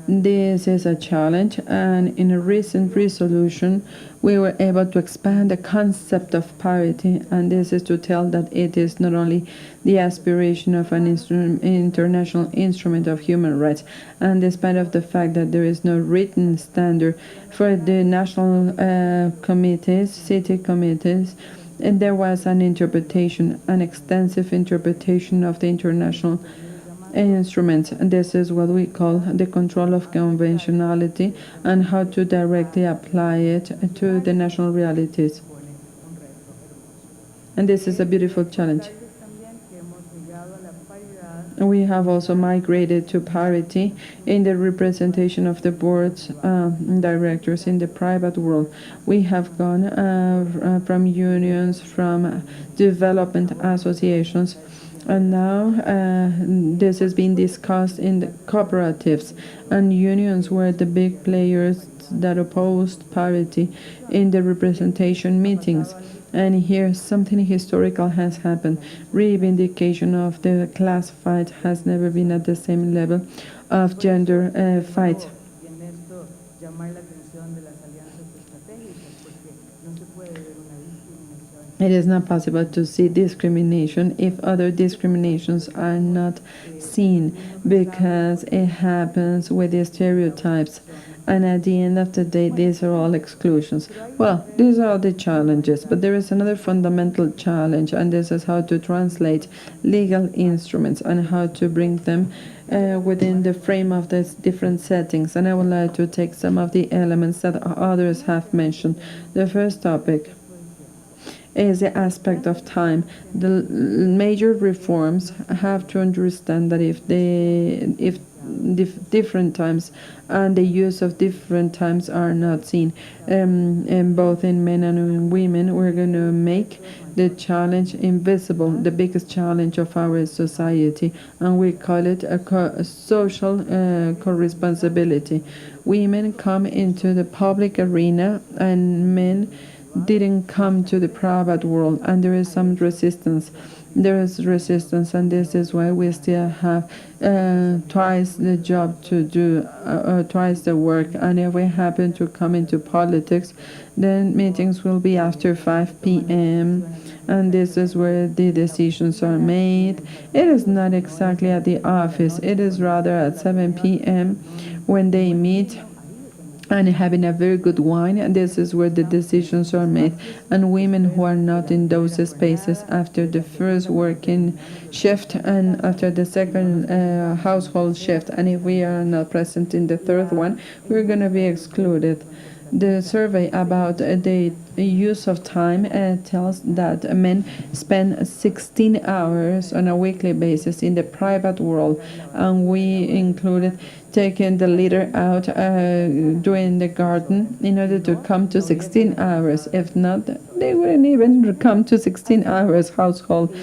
This is a challenge, and in a recent resolution, we were able to expand the concept of parity, and this is to tell that it is not only the aspiration of an international instrument of human rights, and despite of the fact that there is no written standard for the national committees, city committees, and there was an interpretation, an extensive interpretation of the international instruments. This is what we call the control of conventionality and how to directly apply it to the national realities. And this is a beautiful challenge. We have also migrated to parity in the representation of the boards directors in the private world. We have gone from unions, from development associations, and now this is being discussed in the cooperatives, and unions were the big players that opposed parity in the representation meetings. And here something historical has happened. Reivindication of the class fight has never been at the same level of gender fight. It is not possible to see discrimination if other discriminations are not seen, because it happens with the stereotypes. And at the end of the day, these are all exclusions. Well, these are the challenges, but there is another fundamental challenge, and this is how to translate legal instruments and how to bring them within the frame of these different settings. And I would like to take some of the elements that others have mentioned. The first topic is the aspect of time. The major reforms have to understand that if different times and the use of different times are not seen, and both in men and in women, we're going to make the challenge invisible, the biggest challenge of our society, and we call it a social co-responsibility. Women come into the public arena and men didn't come to the private world, and there is some resistance. There is resistance, and this is why we still have twice the job to do, twice the work. And if we happen to come into politics, then meetings will be after 5 p.m. and this is where the decisions are made. It is not exactly at the office, it is rather at 7 p.m. when they meet and having a very good wine, and this is where the decisions are made. And women who are not in those spaces after the first working shift and after the second household shift, and if we are not present in the third one, we're going to be excluded. The survey about the use of time tells that men spend 16 hours on a weekly basis in the private world, and we included taking the litter out, doing the garden in order to come to 16 hours. If not, they wouldn't even come to 16 hours household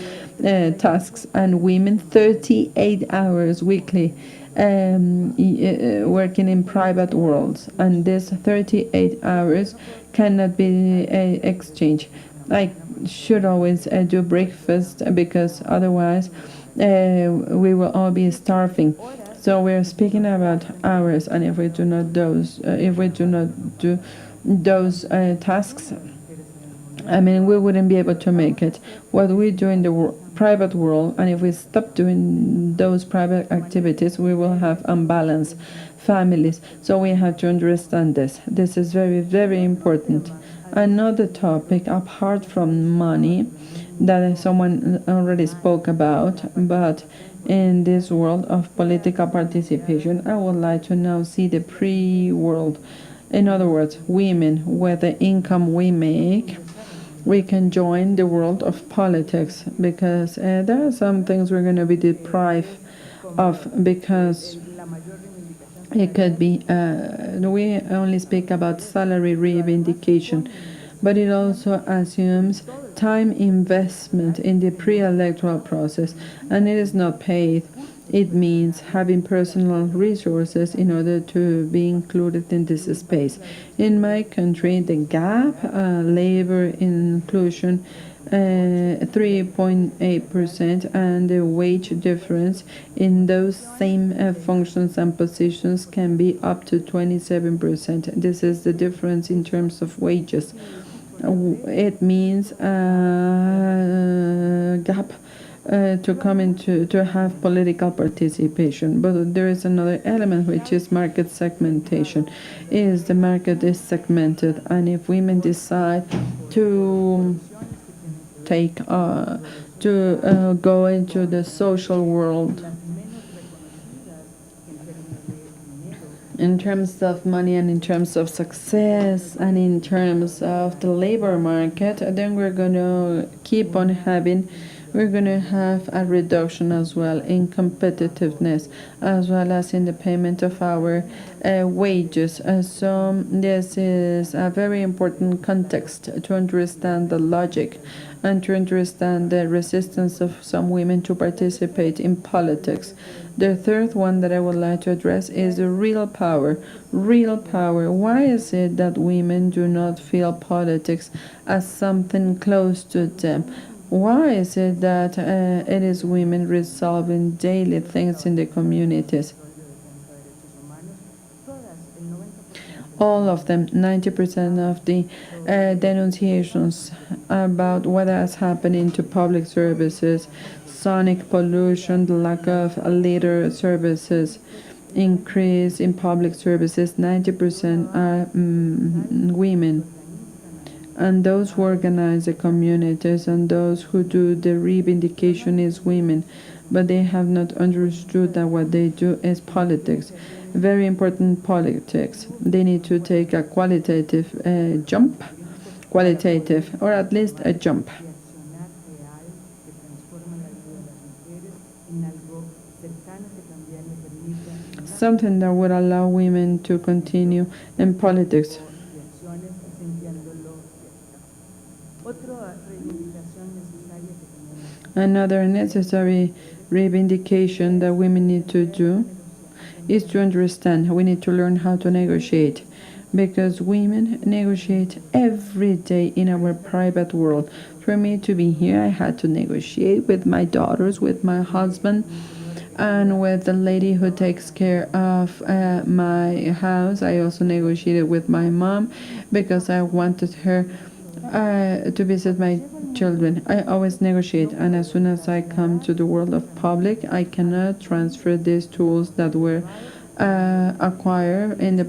tasks. And women 38 hours weekly working in private worlds, and this 38 hours cannot be exchanged. I should always do breakfast, because otherwise we will all be starving. So we're speaking about hours, and if we do not do those tasks, I mean, we wouldn't be able to make it. What we do in the private world, and if we stop doing those private activities, we will have unbalanced families. So we have to understand this. This is very, very important. Another topic, apart from money, that someone already spoke about, but in this world of political participation, I would like to now see the pre-world. In other words, women, with the income we make, we can join the world of politics, because there are some things we're going to be deprived of, because it could be, we only speak about salary reivindication, but it also assumes time investment in the pre-electoral process, and it is not paid. It means having personal resources in order to be included in this space. In my country, the gap, labor inclusion, 3.8%, and the wage difference in those same functions and positions can be up to 27%. This is the difference in terms of wages. It means a gap to come into to have political participation. But there is another element, which is market segmentation. Is the market is segmented, and if women decide to take go into the social world in terms of money and in terms of success and in terms of the labor market, then we're going to keep on having, we're going to have a reduction as well in competitiveness, as well as in the payment of our wages. So this is a very important context to understand the logic and to understand the resistance of some women to participate in politics. The third one that I would like to address is the real power. Real power. Why is it that women do not feel politics as something close to them? Why is it that it is women resolving daily things in the communities? All of them, 90% of the denunciations about what has happened into public services, sonic pollution, the lack of litter services, increase in public services, 90% are women. And those who organize the communities and those who do the reivindication is women. But they have not understood that what they do is politics. Very important politics. They need to take a qualitative jump, qualitative, or at least a jump. Something that would allow women to continue in politics. Another necessary reivindication that women need to do is to understand. We need to learn how to negotiate, because women negotiate every day in our private world. For me to be here, I had to negotiate with my daughters, with my husband, and with the lady who takes care of my house. I also negotiated with my mom because I wanted her to visit my children. I always negotiate, and as soon as I come to the world of public, I cannot transfer these tools that were acquired in the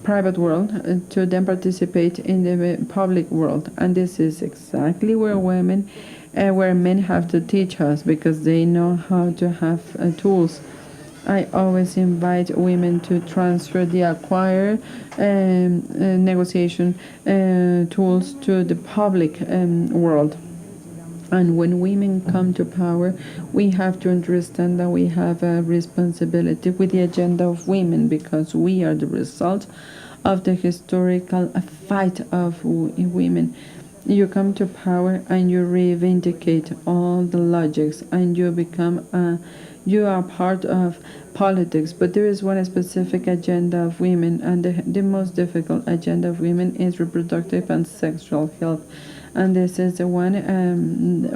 private world to then participate in the public world. And this is exactly where women where men have to teach us, because they know how to have tools. I always invite women to transfer the acquired negotiation tools to the public world. And when women come to power, we have to understand that we have a responsibility with the agenda of women, because we are the result of the historical fight of women. You come to power and you reivindicate all the logics, and you become you are part of politics. But there is one specific agenda of women, and the most difficult agenda of women is reproductive and sexual health. And this is the one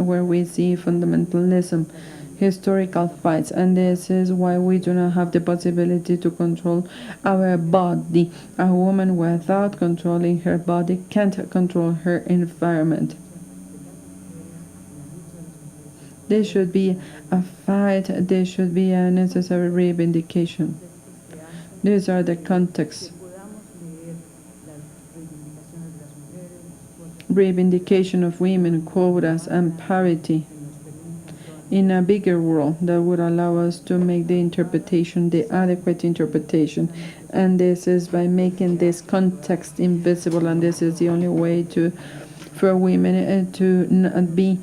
where we see fundamentalism, historical fights, and this is why we do not have the possibility to control our body. A woman without controlling her body can't control her environment. There should be a fight, there should be a necessary reivindication. These are the contexts. Reivindication of women, quotas, and parity in a bigger world that would allow us to make the interpretation, the adequate interpretation. And this is by making this context invisible, and this is the only way for women to not be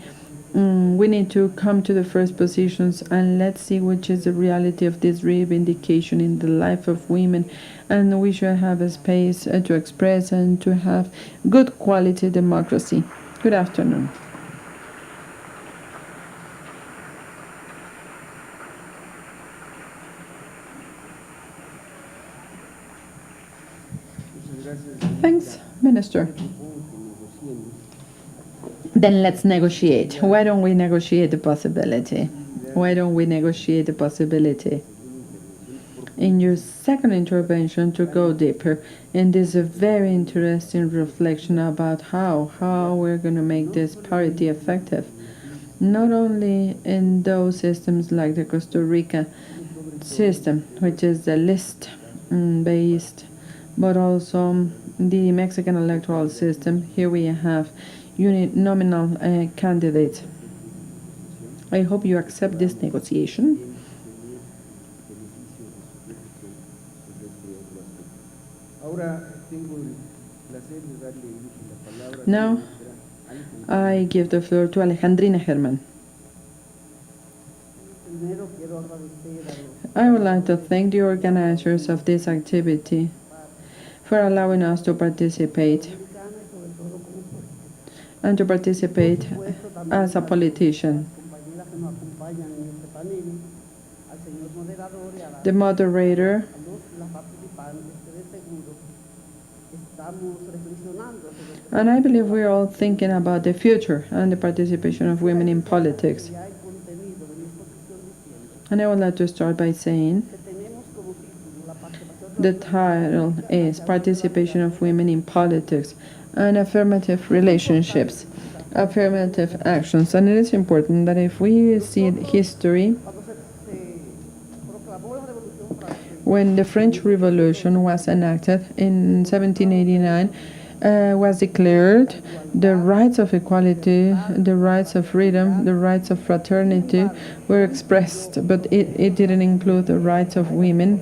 we need to come to the first positions, and let's see which is the reality of this reivindication in the life of women. And we should have a space to express and to have good quality democracy. Good afternoon. Thanks, Minister. then let's negotiate. Why don't we negotiate the possibility? Why don't we negotiate the possibility? In your second intervention, to go deeper, and this is a very interesting reflection about how we're going to make this parity effective, not only in those systems like the Costa Rica system, which is the list based, but also the Mexican electoral system. Here we have nominal candidates. I hope you accept this negotiation. Now, I give the floor to Alejandrina Germán. I would like to thank the organizers of this activity for allowing us to participate and to participate as a politician. The moderator, and I believe we're all thinking about the future and the participation of women in politics. And I would like to start by saying the title is Participation of Women in Politics and Affirmative Relationships, Affirmative Actions. And it is important that if we see history, when the French Revolution was enacted in 1789, was declared the rights of equality, the rights of freedom, the rights of fraternity were expressed, but it didn't include the rights of women.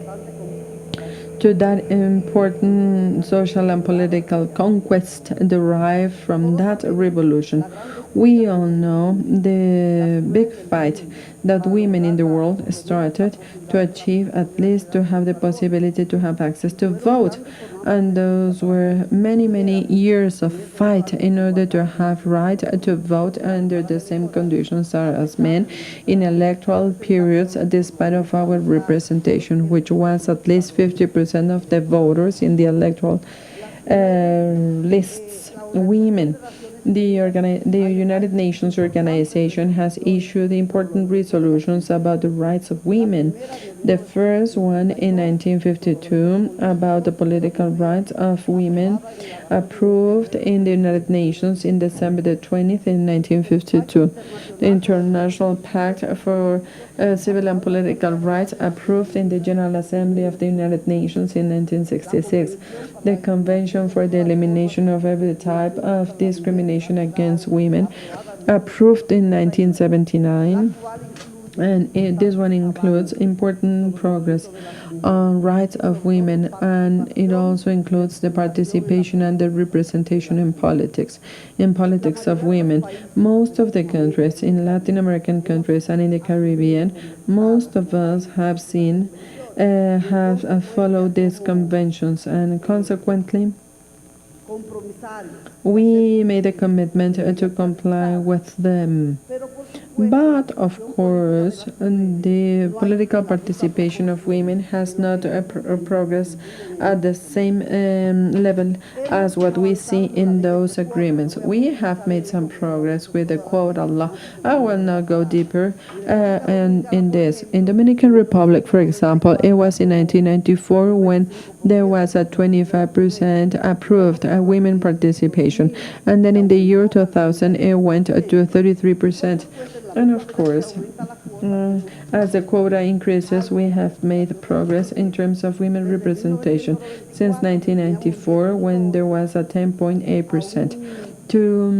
To that important social and political conquest derived from that revolution. We all know the big fight that women in the world started to achieve, at least to have the possibility to have access to vote. And those were many, many years of fight in order to have right to vote under the same conditions as men in electoral periods, despite of our representation, which was at least 50% of the voters in the electoral lists, women. The United Nations organization has issued important resolutions about the rights of women. The first one in 1952 about the political rights of women, approved in the United Nations in December the 20th in 1952. The International Pact for Civil and Political Rights, approved in the General Assembly of the United Nations in 1966. The Convention for the Elimination of Every Type of Discrimination Against Women, approved in 1979. And this one includes important progress on rights of women, and it also includes the participation and the representation in politics of women. Most of the countries, in Latin American countries and in the Caribbean, most of us have seen, have followed these conventions, and consequently, we made a commitment to comply with them. But, of course, the political participation of women has not progressed at the same level as what we see in those agreements. We have made some progress with the quota law. I will not go deeper in this. In Dominican Republic, for example, it was in 1994 when there was a 25% approved women participation. And then in the year 2000, it went to 33%. And of course, as the quota increases, we have made progress in terms of women representation since 1994, when there was a 10.8% to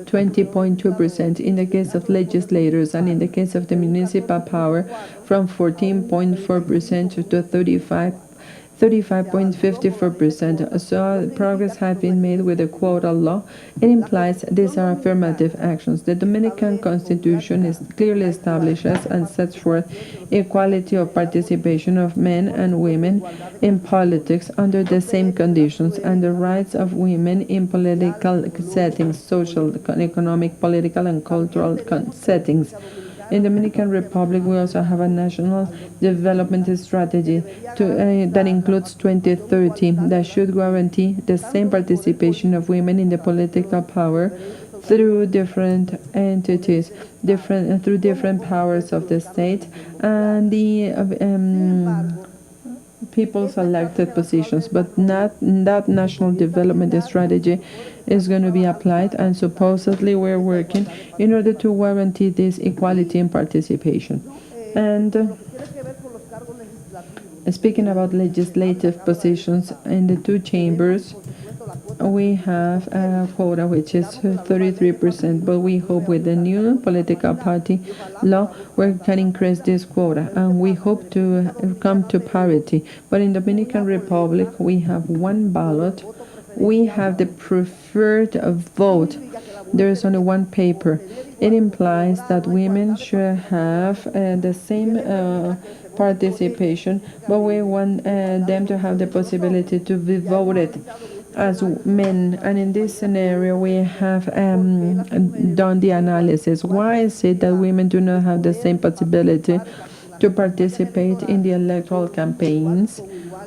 20.2% in the case of legislators, and in the case of the municipal power, from 14.4% to 35.54%. So progress has been made with the quota law. It implies these are affirmative actions. The Dominican Constitution clearly establishes and sets forth equality of participation of men and women in politics under the same conditions, and the rights of women in political settings, social, economic, political, and cultural settings. In the Dominican Republic, we also have a national development strategy that includes 2030 that should guarantee the same participation of women in the political power through different entities, through different powers of the state, and the people's elected positions, but not that national development strategy is going to be applied, and supposedly we're working in order to guarantee this equality and participation. And speaking about legislative positions in the two chambers, we have a quota which is 33%, but we hope with the new political party law we can increase this quota, and we hope to come to parity. But in Dominican Republic we have one ballot, we have the preferred vote. There is only one paper. It implies that women should have the same participation, but we want them to have the possibility to be voted as men. And in this scenario we have done the analysis. Why is it that women do not have the same possibility to participate in the electoral campaigns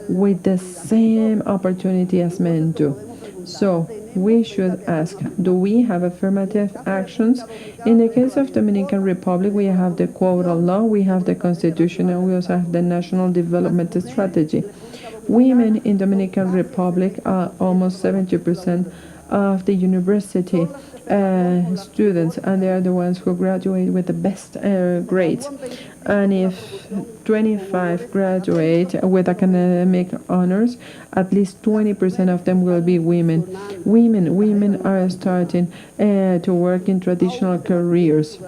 with the same opportunity as men do? So we should ask, do we have affirmative actions? In the case of Dominican Republic, we have the quota law, we have the constitution, and we also have the national development strategy. Women in Dominican Republic are almost 70% of the university students, and they are the ones who graduate with the best grades. And if 25 graduate with academic honors, at least 20% of them will be women. Women are starting to work in traditional careers,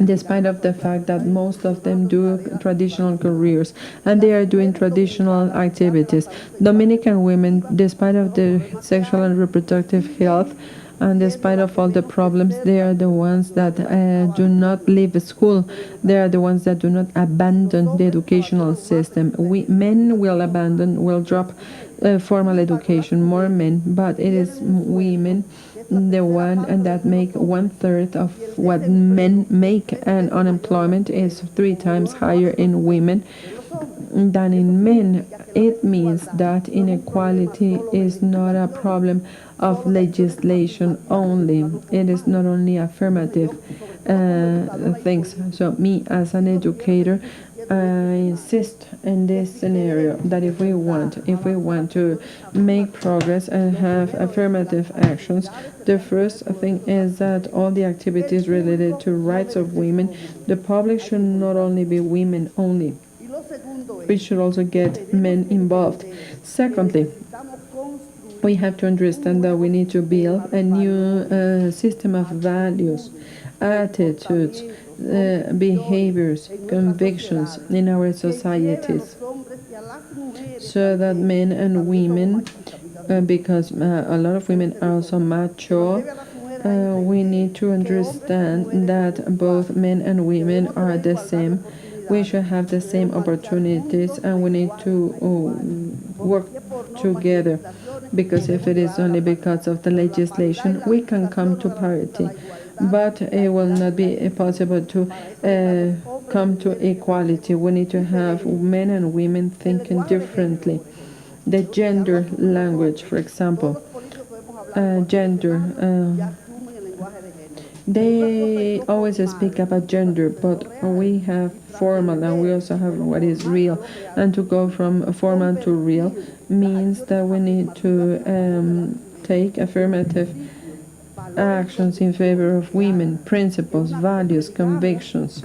despite of the fact that most of them do traditional careers and they are doing traditional activities. Dominican women, despite of their sexual and reproductive health, and despite of all the problems, they are the ones that do not leave school. They are the ones that do not abandon the educational system. Men will drop formal education, more men, but it is women the one and that make 1/3 of what men make, and unemployment is 3 times higher in women than in men. It means that inequality is not a problem of legislation only. It is not only affirmative things. So me as an educator, I insist in this scenario that if we want to make progress and have affirmative actions, the first thing is that all the activities related to rights of women, the public should not only be women only. We should also get men involved. Secondly, we have to understand that we need to build a new system of values, attitudes, behaviors, convictions in our societies, so that men and women, because a lot of women are also mature, we need to understand that both men and women are the same. We should have the same opportunities, and we need to work together, because if it is only because of the legislation, we can come to parity, but it will not be possible to come to equality. We need to have men and women thinking differently. The gender language, for example, gender. They always speak about gender, but we have formal and we also have what is real. And to go from formal to real means that we need to take affirmative actions in favor of women, principles, values, convictions.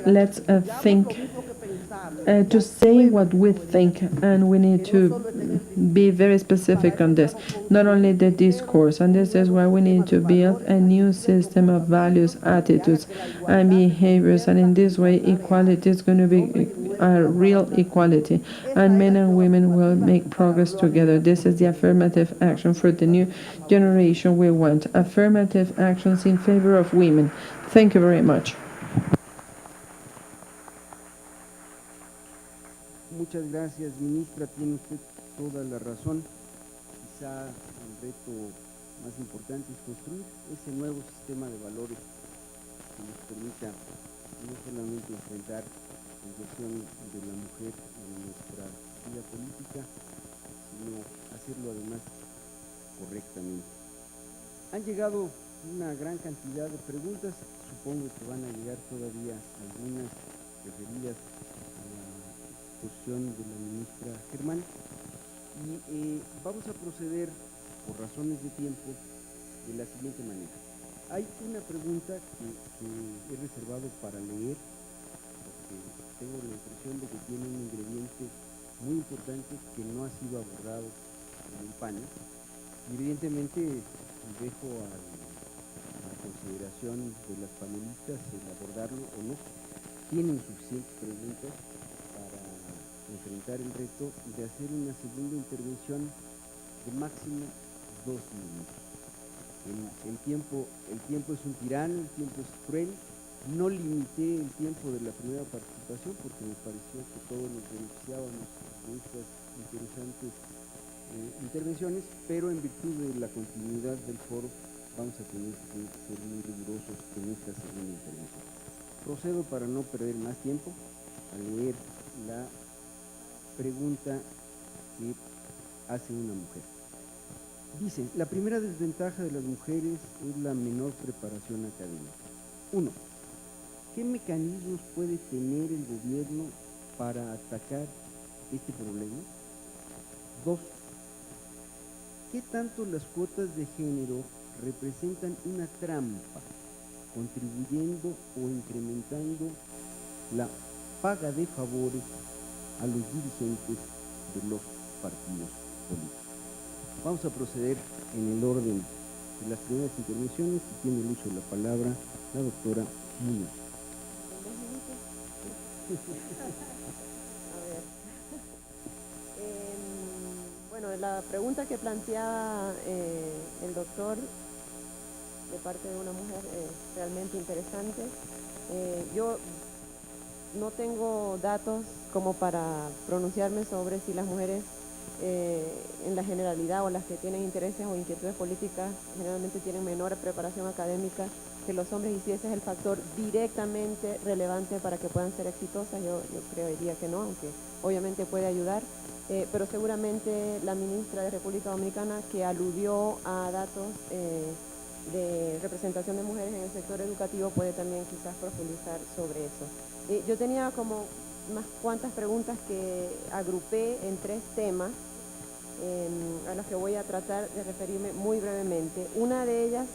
Let's think to say what we think, and we need to be very specific on this, not only the discourse. And this is why we need to build a new system of values, attitudes, and behaviors. And in this way, equality is going to be a real equality, and men and women will make progress together. This is the affirmative action for the new generation we want. Affirmative actions in favor of women. Thank you very much. Muchas gracias, ministra. Tiene usted toda la razón. Quizá el reto más importante es construir ese nuevo sistema de valores que nos permita no solamente enfrentar la situación de la mujer en nuestra vida política, sino hacerlo además correctamente. Han llegado una gran cantidad de preguntas, supongo que van a llegar todavía algunas referidas a la exposición de la ministra Germán, y vamos a proceder, por razones de tiempo, de la siguiente manera. Hay una pregunta que he reservado para leer, porque tengo la impresión de que tiene un ingrediente muy importante que no ha sido abordado en el panel, y evidentemente dejo a la consideración de las panelistas el abordarlo o no. Tienen suficientes preguntas para enfrentar el reto de hacer una segunda intervención de máximo 2 minutos. El tiempo es un tirano, el tiempo es cruel. No limité el tiempo de la primera participación porque me pareció que todos nos beneficiábamos de estas interesantes intervenciones, pero en virtud de la continuidad del foro vamos a tener que ser muy rigurosos en esta segunda intervención. Procedo, para no perder más tiempo, a leer la pregunta que hace una mujer. Dice: la primera desventaja de las mujeres es la menor preparación académica. 1. ¿Qué mecanismos puede tener el gobierno para atacar este problema? 2. ¿Qué tanto las cuotas de género representan una trampa, contribuyendo o incrementando la paga de favores a los dirigentes de los partidos políticos? Vamos a proceder en el orden de las primeras intervenciones, y tiene el uso de la palabra la doctora Muñoz. A ver. Bueno, la pregunta que plantea el doctor de parte de una mujer es realmente interesante. Yo no tengo datos como para pronunciarme sobre si las mujeres en la generalidad, o las que tienen intereses o inquietudes políticas, generalmente tienen menor preparación académica que los hombres, y si ese es el factor directamente relevante para que puedan ser exitosas. Yo creería que no, aunque obviamente puede ayudar, pero seguramente la ministra de República Dominicana, que aludió a datos de representación de mujeres en el sector educativo, puede también quizás profundizar sobre eso. Yo tenía como unas cuantas preguntas que agrupé en 3 temas, a los que voy a tratar de referirme muy brevemente. Una de ellas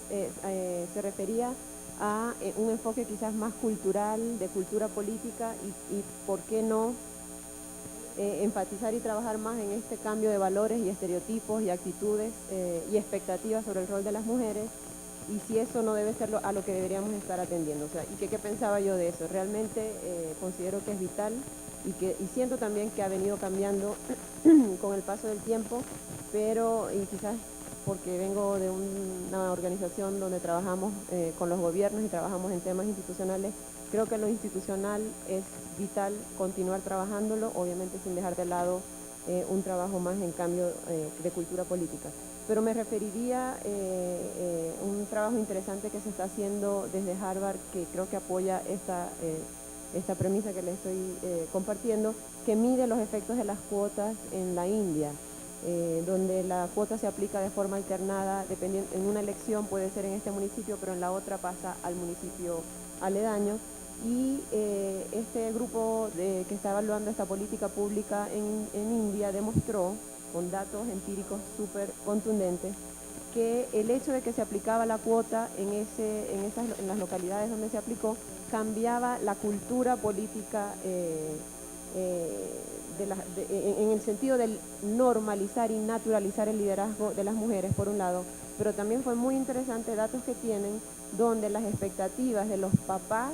se refería a un enfoque quizás más cultural, de cultura política, y por qué no enfatizar y trabajar más en este cambio de valores y estereotipos y actitudes y expectativas sobre el rol de las mujeres, y si eso no debe ser a lo que deberíamos estar atendiendo. O sea, ¿y qué pensaba yo de eso? Realmente considero que es vital, y siento también que ha venido cambiando con el paso del tiempo, pero, y quizás porque vengo de una organización donde trabajamos con los gobiernos y trabajamos en temas institucionales, creo que lo institucional es vital continuar trabajándolo, obviamente sin dejar de lado un trabajo más en cambio de cultura política. Pero me referiría a un trabajo interesante que se está haciendo desde Harvard, que creo que apoya esta premisa que les estoy compartiendo, que mide los efectos de las cuotas en la India, donde la cuota se aplica de forma alternada, dependiendo, en una elección puede ser en este municipio, pero en la otra pasa al municipio aledaño. Y este grupo que está evaluando esta política pública en India demostró, con datos empíricos súper contundentes, que el hecho de que se aplicaba la cuota en las localidades donde se aplicó cambiaba la cultura política en el sentido de normalizar y naturalizar el liderazgo de las mujeres, por un lado, pero también fue muy interesante datos que tienen donde las expectativas de los papás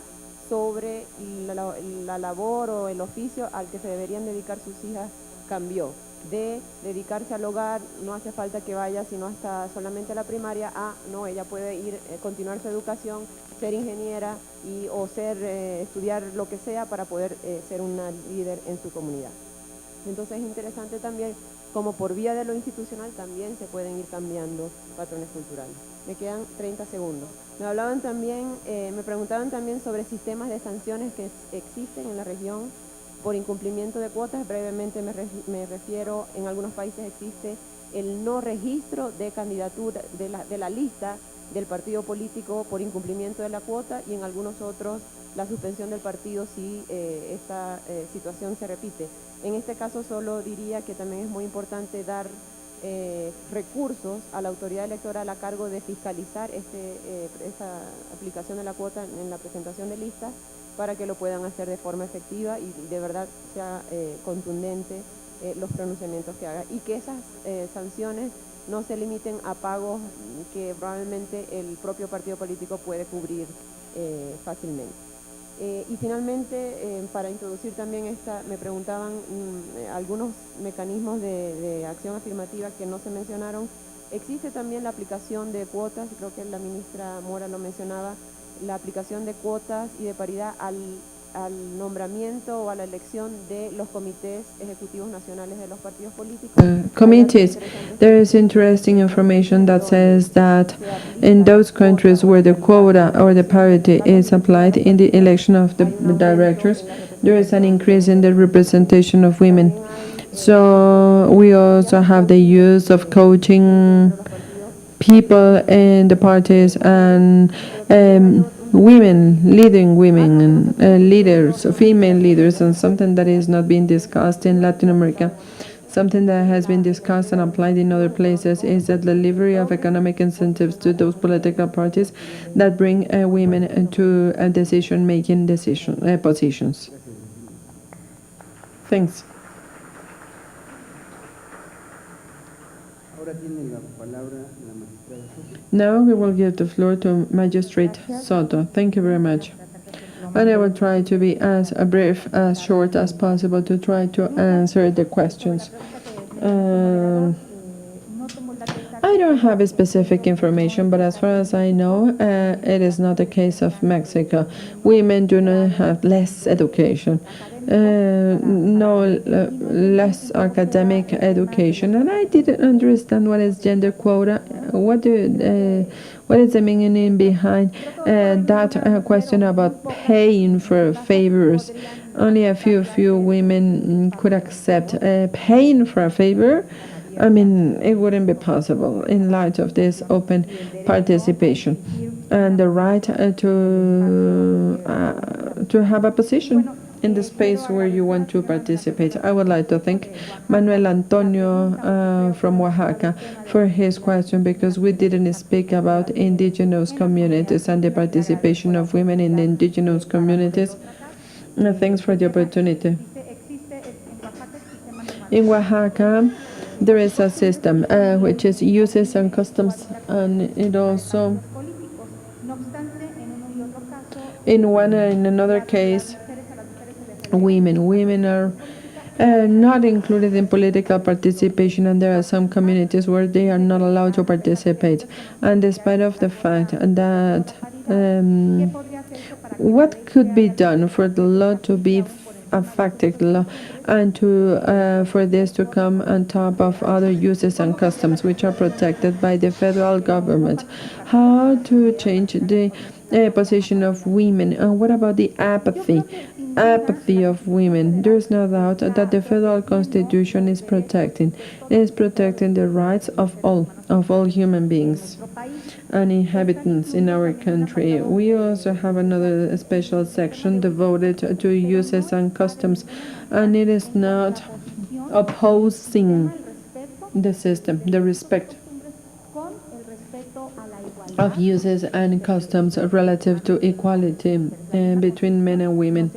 sobre la labor o el oficio al que se deberían dedicar sus hijas cambió. De dedicarse al hogar, no hace falta que vaya sino hasta solamente a la primaria, no, ella puede ir, continuar su educación, ser ingeniera o estudiar lo que sea para poder ser una líder en su comunidad. Entonces es interesante también como por vía de lo institucional también se pueden ir cambiando patrones culturales. Me quedan 30 segundos. Me preguntaban también sobre sistemas de sanciones que existen en la región por incumplimiento de cuotas. Brevemente me refiero, en algunos países existe el no registro de candidatura de la lista del partido político por incumplimiento de la cuota, y en algunos otros la suspensión del partido si esta situación se repite. En este caso solo diría que también es muy importante dar recursos a la autoridad electoral a cargo de fiscalizar esta aplicación de la cuota en la presentación de listas, para que lo puedan hacer de forma efectiva y de verdad sea contundente los pronunciamientos que haga, y que esas sanciones no se limiten a pagos que probablemente el propio partido político puede cubrir fácilmente. Y finalmente, para introducir también me preguntaban algunos mecanismos de acción afirmativa que no se mencionaron. Existe también la aplicación de cuotas, creo que la ministra Mora lo mencionaba, la aplicación de cuotas y de paridad al nombramiento o a la elección de los comités ejecutivos nacionales de los partidos políticos. Committees. There is interesting information that says that in those countries where the quota or the parity is applied in the election of the directors, there is an increase in the representation of women. So we also have the use of coaching people in the parties and women, leading women and leaders, female leaders, and something that is not being discussed in Latin America. Something that has been discussed and applied in other places is the delivery of economic incentives to those political parties that bring women into decision-making positions. Thanks. Ahora tiene la palabra la magistrada Soto. Now we will give the floor to Magistrate Soto. Thank you very much. And I will try to be as brief, as short as possible to try to answer the questions. I don't have a specific information, but as far as I know, it is not the case of Mexico. Women do not have less education, less academic education, and I didn't understand what is gender quota. What is the meaning behind that question about paying for favors? Only a few women could accept paying for a favor. I mean, it wouldn't be possible in light of this open participation and the right to have a position in the space where you want to participate. I would like to thank Manuel Antonio from Oaxaca for his question, because we didn't speak about indigenous communities and the participation of women in the indigenous communities. Thanks for the opportunity. In Oaxaca, there is a system which is uses and customs, and it also, in one and in another case, women are not included in political participation, and there are some communities where they are not allowed to participate. And despite of the fact that what could be done for the law to be effective law, and for this to come on top of other uses and customs which are protected by the federal government? How to change the position of women? And what about the apathy of women? There's no doubt that the federal constitution is protecting the rights of all human beings and inhabitants in our country. We also have another special section devoted to uses and customs, and it is not opposing the system, the respect of uses and customs relative to equality between men and women.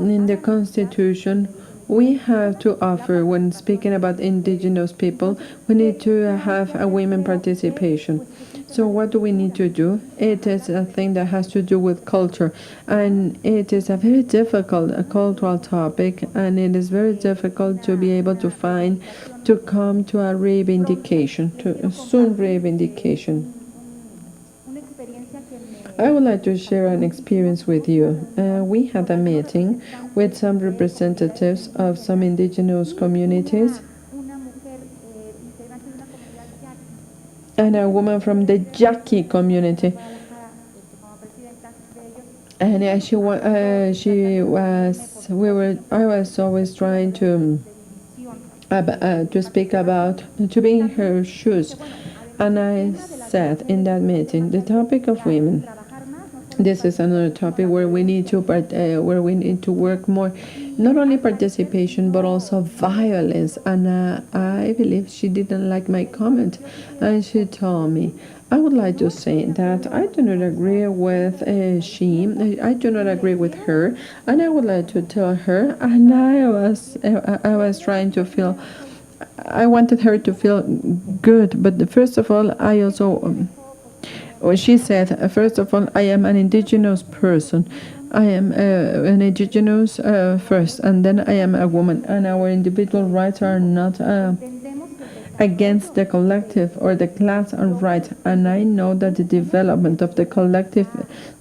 In the Constitution, we have to offer, when speaking about indigenous people, we need to have a women participation. So what do we need to do? It is a thing that has to do with culture, and it is a very difficult cultural topic, and it is very difficult to be able to come to a reivindication, to a soon reivindication. I would like to share an experience with you. We had a meeting with some representatives of some indigenous communities and a woman from the Yaqui community. And I was always trying to to speak about, to be in her shoes. And I said in that meeting, the topic of women, this is another topic where we need to work more, not only participation but also violence. And I believe she didn't like my comment, and she told me, I would like to say that I do not agree with I do not agree with her, and I would like to tell her. And I was trying to feel, I wanted her to feel good, but first of all, I also well, she said, first of all, I am an indigenous person. I am an indigenous first, and then I am a woman, and our individual rights are not against the collective or the class of rights. And I know that the development of the collective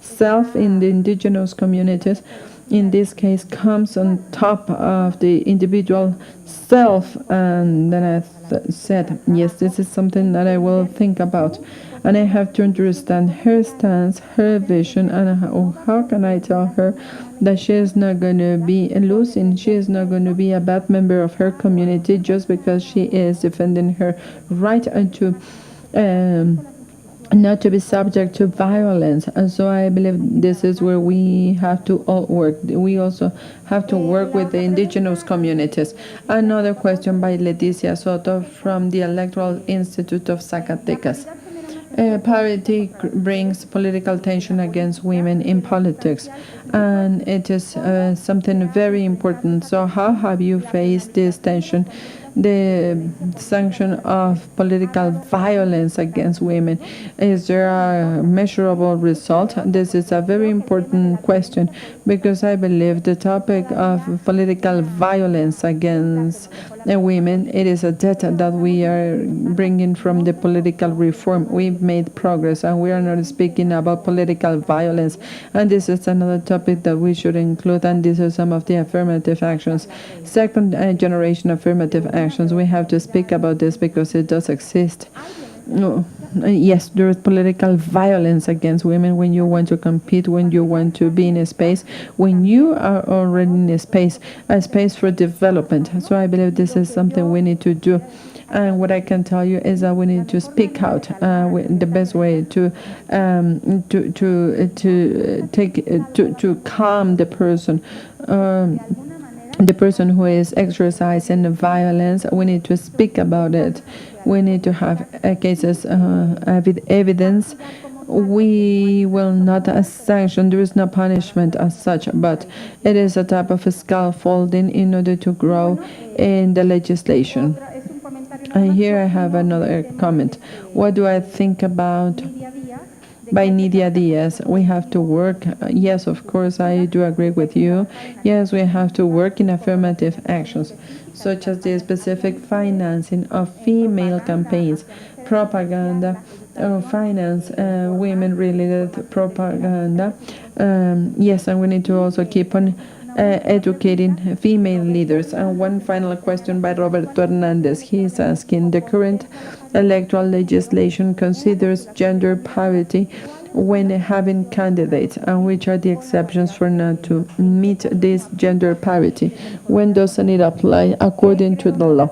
self in the indigenous communities, in this case, comes on top of the individual self. And then I said, yes, this is something that I will think about. And I have to understand her stance, her vision, and how can I tell her that she is not going to be losing, she is not going to be a bad member of her community just because she is defending her right to not to be subject to violence. And so I believe this is where we have to all work. We also have to work with the indigenous communities. Another question by Leticia Soto from the Electoral Institute of Zacatecas. Parity brings political tension against women in politics, and it is something very important. So how have you faced this tension, the sanction of political violence against women? Is there a measurable result? This is a very important question, because I believe the topic of political violence against women, it is a debt that we are bringing from the political reform. We've made progress, and we are not speaking about political violence, and this is another topic that we should include, and these are some of the affirmative actions. Second generation affirmative actions, we have to speak about this because it does exist. No. Yes, there is political violence against women when you want to compete, when you want to be in a space, when you are already in a space for development. So I believe this is something we need to do. And what I can tell you is that we need to speak out. The best way to calm the person. The person who is exercising violence, we need to speak about it. We need to have cases with evidence. We will not sanction, there is no punishment as such, but it is a type of scaffolding in order to grow in the legislation. And here I have another comment. What do I think about by Nidia Diaz? We have to work. Yes, of course, I do agree with you. Yes, we have to work in affirmative actions, such as the specific financing of female campaigns, propaganda, finance women-related propaganda. Yes, and we need to also keep on educating female leaders. And one final question by Roberto Hernandez. He is asking, the current electoral legislation considers gender parity when having candidates, and which are the exceptions for not to meet this gender parity? When doesn't it apply according to the law?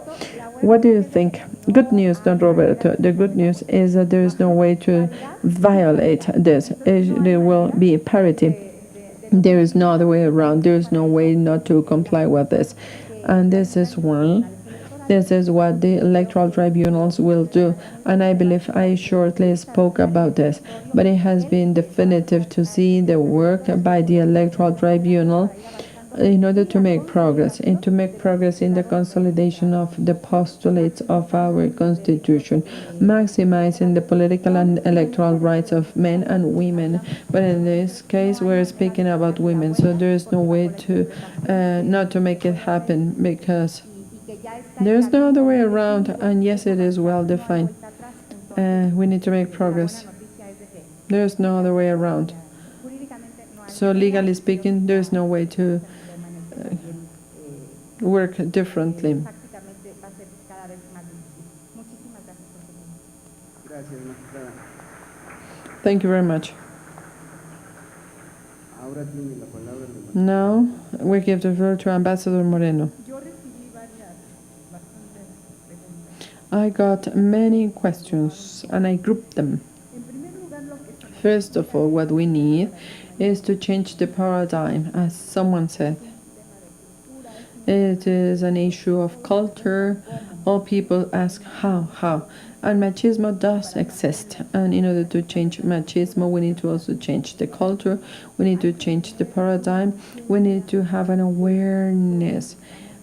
What do you think? Good news, Don Roberto. The good news is that there is no way to violate this. There will be parity. There is no other way around. There is no way not to comply with this. And this is one. This is what the electoral tribunals will do. And I believe I shortly spoke about this. But it has been definitive to see the work by the electoral tribunal in order to make progress, and to make progress in the consolidation of the postulates of our Constitution, maximizing the political and electoral rights of men and women. But in this case, we're speaking about women, so there is no way to not to make it happen, because there's no other way around, and yes, it is well defined. We need to make progress. There's no other way around. So legally speaking, there's no way to work differently. Thank you very much. Now we give the floor to Ambassador Moreno. I got many questions and I grouped them. First of all, what we need is to change the paradigm, as someone said. It is an issue of culture. All people ask how. And machismo does exist. And in order to change machismo, we need to also change the culture. We need to change the paradigm. We need to have an awareness.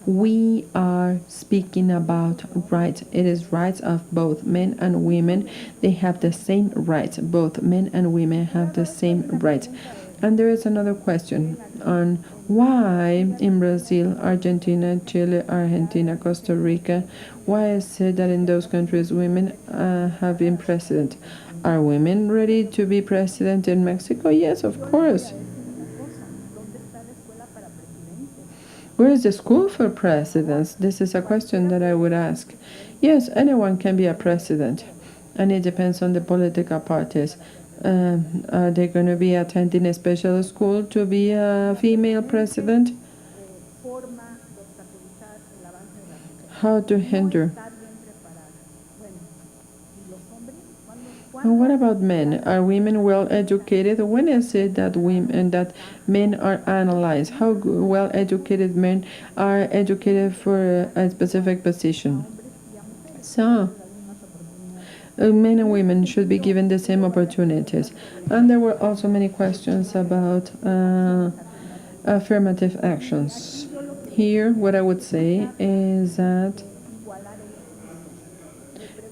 We are speaking about rights. It is rights of both men and women. They have the same rights. Both men and women have the same rights. And there is another question on why in Brazil, Argentina, Chile, Argentina, Costa Rica, why is it that in those countries women have been president? Are women ready to be president in Mexico? Yes, of course. Where is the school for presidents? This is a question that I would ask. Yes, anyone can be a president, and it depends on the political parties. Are they going to be attending a special school to be a female president? How to hinder? And what about men? Are women well educated? When is it that men are analyzed? How well educated men are educated for a specific position? So, men and women should be given the same opportunities. And there were also many questions about affirmative actions. Here, what I would say is that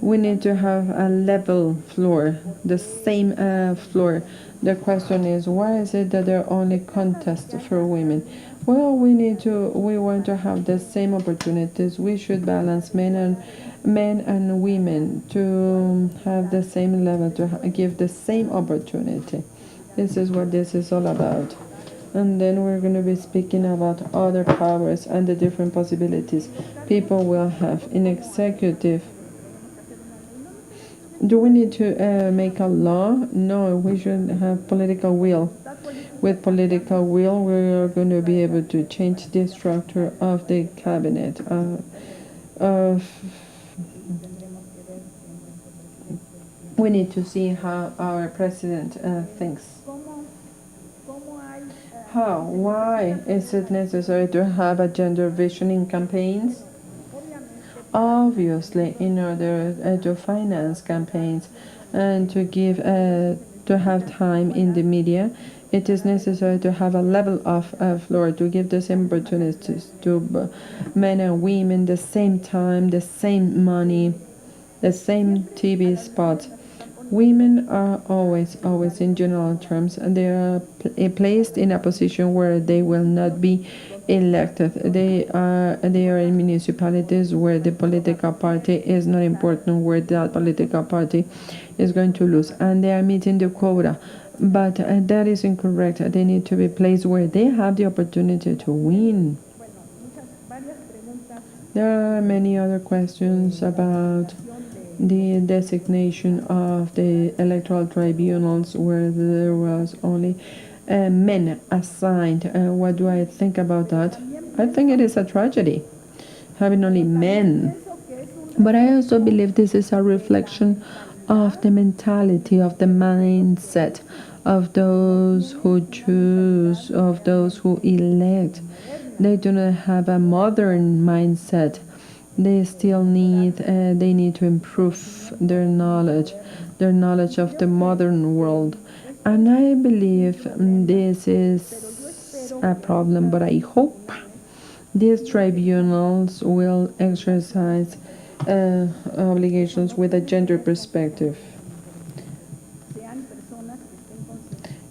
we need to have a level floor, the same floor. The question is, why is it that there are only contests for women? Well, we want to have the same opportunities. We should balance men and women to have the same level, to give the same opportunity. This is what this is all about. And then we're going to be speaking about other powers and the different possibilities people will have in executive. Do we need to make a law? No, we should have political will. With political will, we are going to be able to change the structure of the cabinet. We need to see how our president thinks. How? Why is it necessary to have a gender vision in campaigns? Obviously, in order to finance campaigns and to have time in the media, it is necessary to have a level of floor, to give the same opportunities to men and women, the same time, the same money, the same TV spots. Women are always in general terms, and they are placed in a position where they will not be elected. They are in municipalities where the political party is not important, where that political party is going to lose, and they are meeting the quota. But that is incorrect. They need to be placed where they have the opportunity to win. There are many other questions about the designation of the electoral tribunals where there was only men assigned. What do I think about that? I think it is a tragedy, having only men. But I also believe this is a reflection of the mentality, of the mindset of those who choose, of those who elect. They do not have a modern mindset. They still need to improve their knowledge of the modern world. And I believe this is a problem, but I hope these tribunals will exercise obligations with a gender perspective.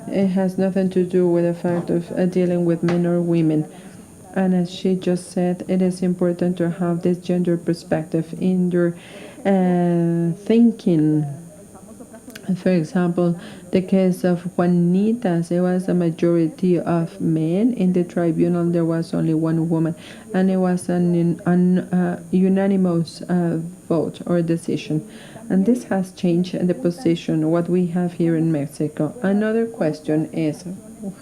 It has nothing to do with the fact of dealing with men or women. And as she just said, it is important to have this gender perspective in your thinking. For example, the case of Juanitas, there was a majority of men in the tribunal. There was only one woman, and it was an unanimous vote or decision. And this has changed the position, what we have here in Mexico. Another question is,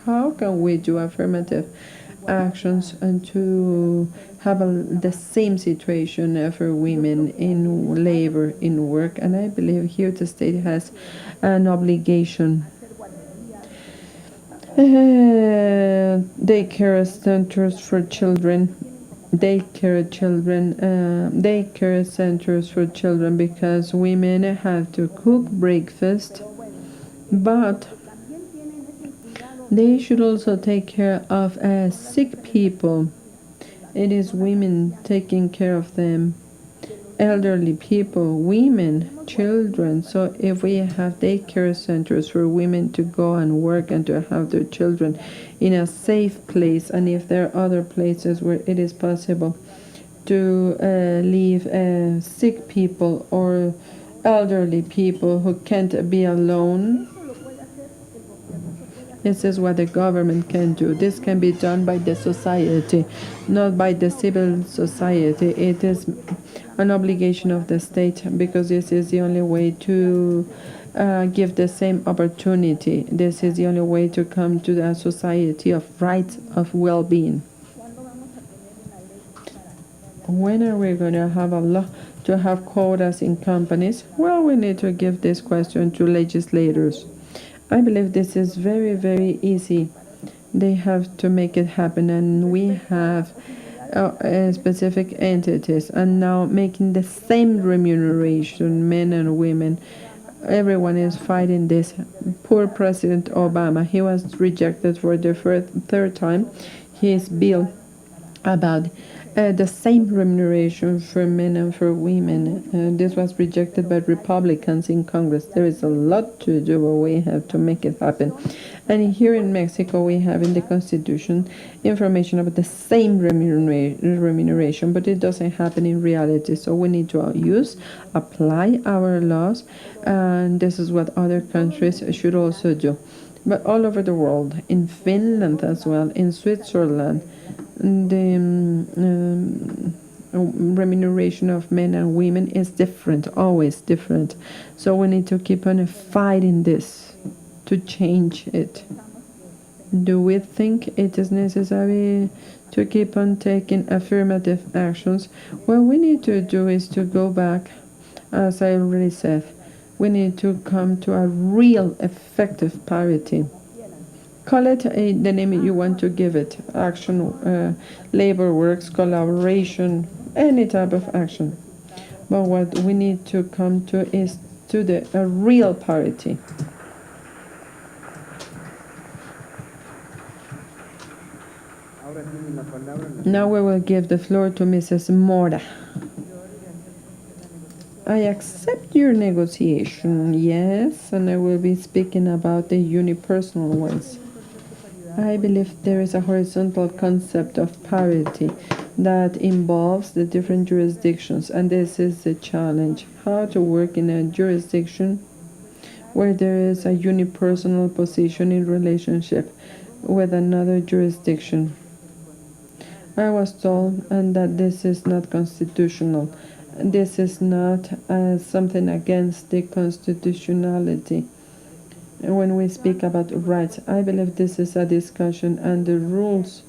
how can we do affirmative actions and to have the same situation for women in labor, in work. And I believe here the state has an obligation. Daycare centers for children, daycare centers for children, because women have to cook breakfast, but they should also take care of sick people. It is women taking care of them, elderly people, women, children. So if we have daycare centers for women to go and work and to have their children in a safe place, and if there are other places where it is possible to leave sick people or elderly people who can't be alone, this is what the government can do. This can be done by the society, not by the civil society. It is an obligation of the state, because this is the only way to give the same opportunity. This is the only way to come to a society of rights, of well-being. When are we going to have a law to have quotas in companies? Well, we need to give this question to legislators. I believe this is very, very easy. They have to make it happen, and we have specific entities, and now making the same remuneration, men and women. Everyone is fighting this. Poor President Obama, he was rejected for the third time his bill about the same remuneration for men and for women. This was rejected by Republicans in Congress. There is a lot to do, but we have to make it happen. And here in Mexico, we have in the Constitution information about the same remuneration, but it doesn't happen in reality. So we need to apply our laws, and this is what other countries should also do. But all over the world, in Finland as well, in Switzerland, the remuneration of men and women is different, always different. So we need to keep on fighting this to change it. Do we think it is necessary to keep on taking affirmative actions? What we need to do is to go back, as I already said. We need to come to a real effective parity. Call it the name you want to give it. Action, labor works, collaboration, any type of action. But what we need to come to is to a real parity. Now we will give the floor to Mrs. Mora. I accept your negotiation, yes, and I will be speaking about the unipersonal ones. I believe there is a horizontal concept of parity that involves the different jurisdictions, and this is the challenge: how to work in a jurisdiction where there is a unipersonal position in relationship with another jurisdiction. I was told that this is not constitutional. This is not something against the constitutionality. When we speak about rights, I believe this is a discussion, and the rules,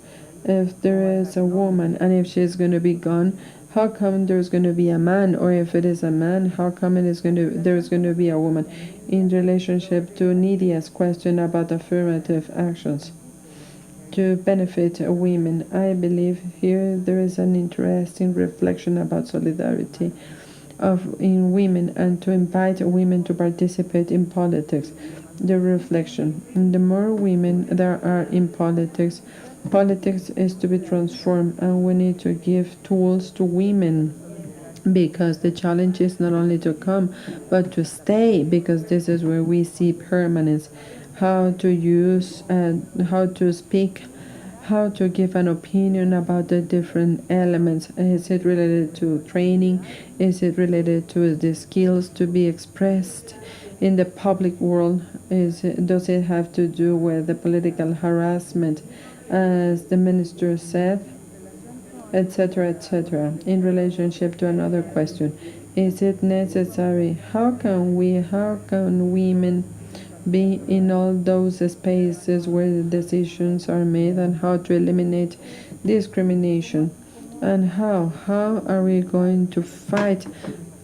if there is a woman and if she's going to be gone, how come there's going to be a man? Or if it is a man, how come there's going to be a woman? In relationship to Nidia's question about affirmative actions to benefit women, I believe here there is an interesting reflection about solidarity in women, and to invite women to participate in politics. The reflection: the more women there are in politics, politics is to be transformed, and we need to give tools to women, because the challenge is not only to come but to stay, because this is where we see permanence. How to use and how to speak, how to give an opinion about the different elements. Is it related to training? Is it related to the skills to be expressed in the public world? Does it have to do with the political harassment, as the minister said, etc., etc.? In relationship to another question, is it necessary? How can women be in all those spaces where the decisions are made, and how to eliminate discrimination. And how are we going to fight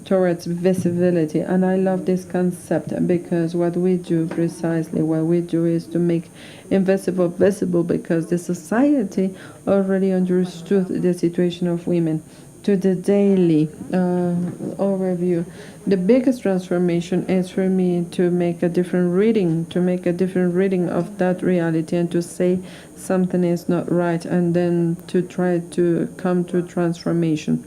towards visibility? And I love this concept, because what we do is to make invisible visible, because the society already understood the situation of women. To the daily overview, the biggest transformation is for me to make a different reading, of that reality, and to say something is not right, and then to try to come to transformation.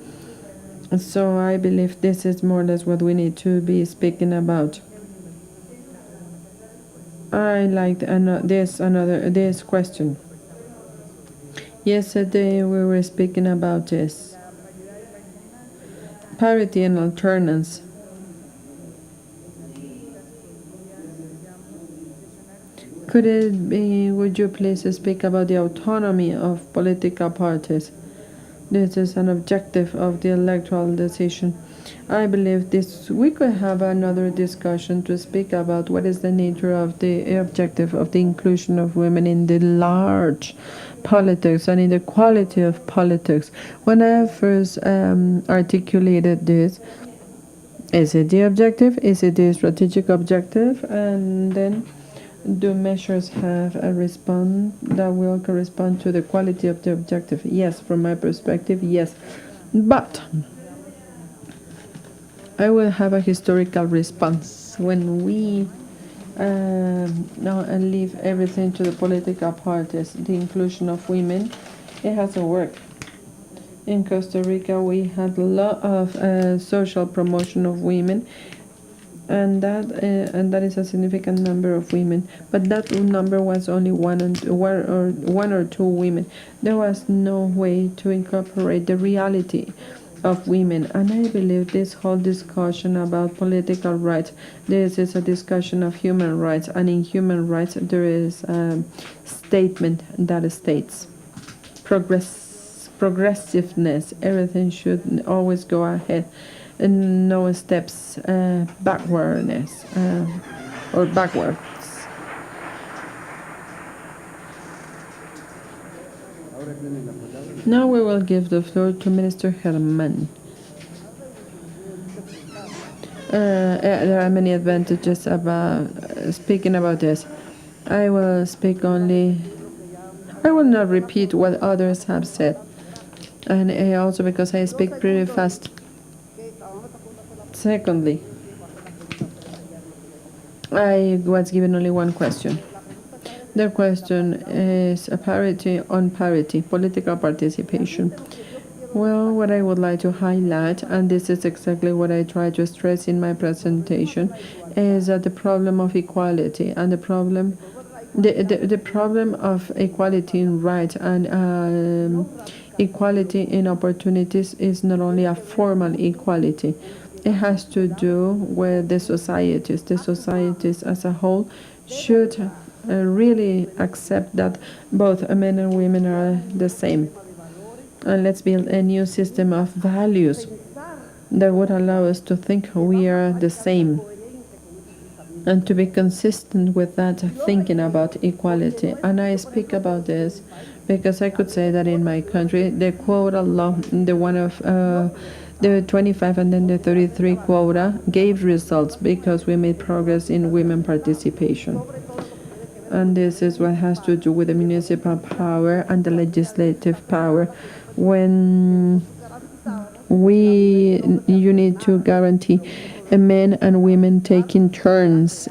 So I believe this is more or less what we need to be speaking about. I liked this question. Yesterday we were speaking about this. Parity and alternance. Could it be, would you please speak about the autonomy of political parties? This is an objective of the electoral decision. I believe we could have another discussion to speak about what is the nature of the objective of the inclusion of women in the large politics and in the quality of politics. When I first articulated this, is it the objective? Is it the strategic objective? And then, do measures have a response that will correspond to the quality of the objective? Yes, from my perspective, yes. But I will have a historical response. When we now leave everything to the political parties, the inclusion of women, it hasn't worked. In Costa Rica, we had a lot of social promotion of women, and that is a significant number of women. But that number was only one or two women. There was no way to incorporate the reality of women. And I believe this whole discussion about political rights, this is a discussion of human rights, and in human rights there is a statement that states progressiveness. Everything should always go ahead, and no steps backwards. Now we will give the floor to Minister Herman. There are many advantages about speaking about this. I will not repeat what others have said, and also because I speak pretty fast. Secondly, I was given only one question. The question is parity on parity, political participation. Well, what I would like to highlight, and this is exactly what I try to stress in my presentation, is that the problem of equality and the problem of equality in rights and equality in opportunities is not only a formal equality. It has to do with the societies. The societies as a whole should really accept that both men and women are the same. And let's build a new system of values that would allow us to think we are the same, and to be consistent with that thinking about equality. And I speak about this because I could say that in my country, the quota law, the one of the 25 and then the 33 quota, gave results because we made progress in women participation. And this is what has to do with the municipal power and the legislative power. When you need to guarantee men and women taking turns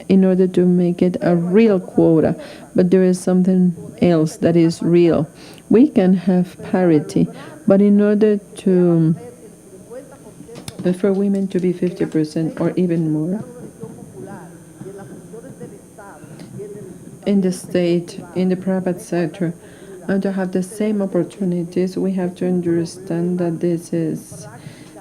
in order to make it a real quota. But there is something else that is real. We can have parity, but in order for women to be 50% or even more in the state, in the private sector, and to have the same opportunities, we have to understand that this is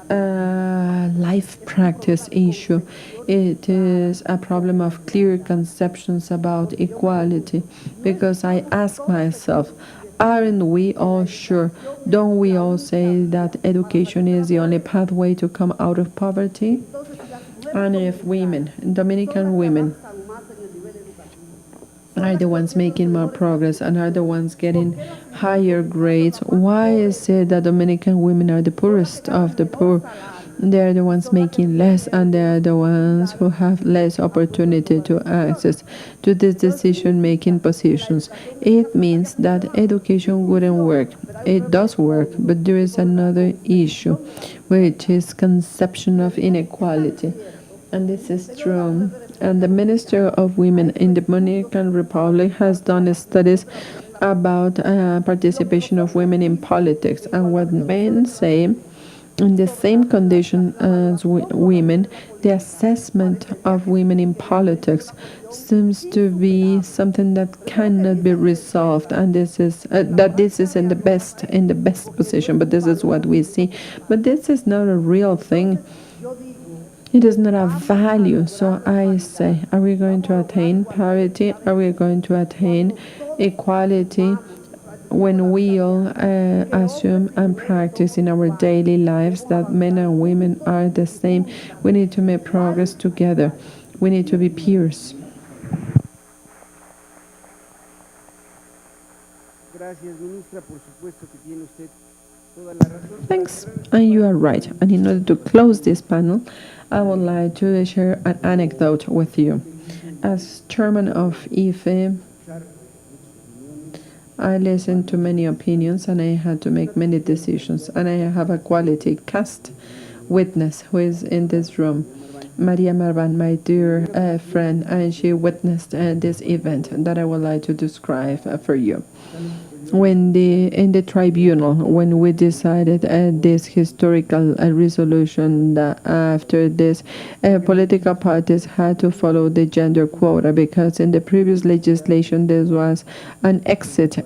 a life practice issue. It is a problem of clear conceptions about equality, because I ask myself, aren't we all sure? Don't we all say that education is the only pathway to come out of poverty? And if women, Dominican women, are the ones making more progress and are the ones getting higher grades. Why is it that Dominican women are the poorest of the poor? They're the ones making less, and they're the ones who have less opportunity to access to these decision-making positions. It means that education wouldn't work. It does work, but there is another issue, which is conception of inequality. And this is true. And the Minister of Women in the Dominican Republic has done studies about participation of women in politics. And what men say, in the same condition as women, the assessment of women in politics seems to be something that cannot be resolved, and this is that this is in the best position. But this is what we see. But this is not a real thing. It is not a value. So I say, are we going to attain parity? Are we going to attain equality? When we all assume and practice in our daily lives that men and women are the same, we need to make progress together. We need to be peers. Gracias, ministra. Por supuesto que tiene usted toda la razón. Thanks, and you are right. And in order to close this panel, I would like to share an anecdote with you. As chairman of IFE, I listened to many opinions and I had to make many decisions. And I have a quality cast witness who is in this room, Maria Marvan, my dear friend, and she witnessed this event that I would like to describe for you. When in the tribunal, when we decided this historical resolution that after this, political parties had to follow the gender quota, because in the previous legislation this was an exit.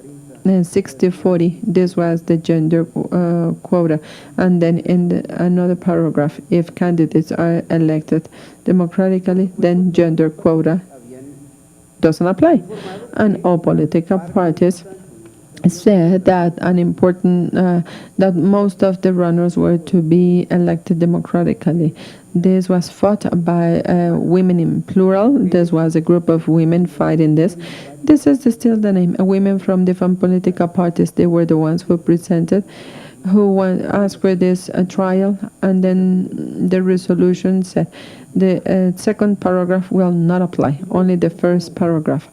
In 60-40, this was the gender quota. And then in another paragraph, if candidates are elected democratically, then gender quota doesn't apply. And all political parties said that that most of the runners were to be elected democratically. This was fought by women in plural. This was a group of women fighting this. This is still the name. Women from different political parties. They were the ones who presented, who asked for this trial, and then the resolution said the second paragraph will not apply, only the first paragraph.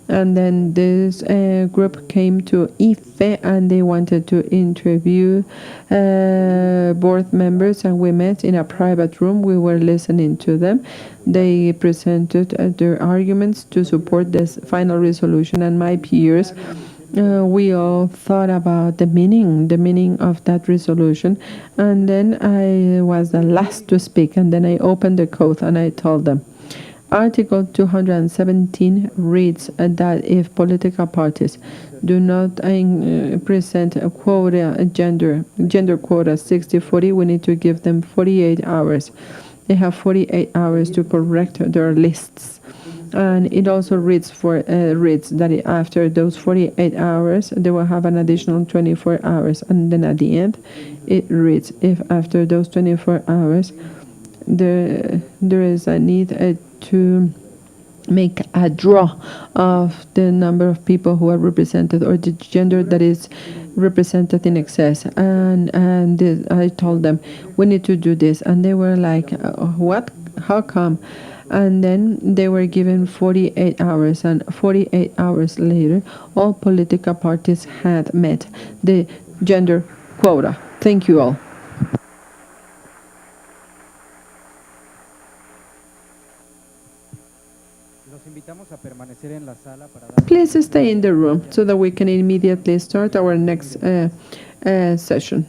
And then this group came to IFE and they wanted to interview board members, and we met in a private room. We were listening to them. They presented their arguments to support this final resolution, and my peers, we all thought about the meaning of that resolution. And then I was the last to speak, and then I opened the code and I told them, Article 217 reads that if political parties do not present a quota, a gender quota 60-40, we need to give them 48 hours. They have 48 hours to correct their lists. And it also reads that after those 48 hours, they will have an additional 24 hours. And then at the end, it reads, if after those 24 hours, there is a need to make a draw of the number of people who are represented, or the gender that is represented in excess. And I told them, we need to do this. And they were like, what? How come? And then they were given 48 hours, and 48 hours later, all political parties had met the gender quota. Thank you all. Please stay in the room so that we can immediately start our next session.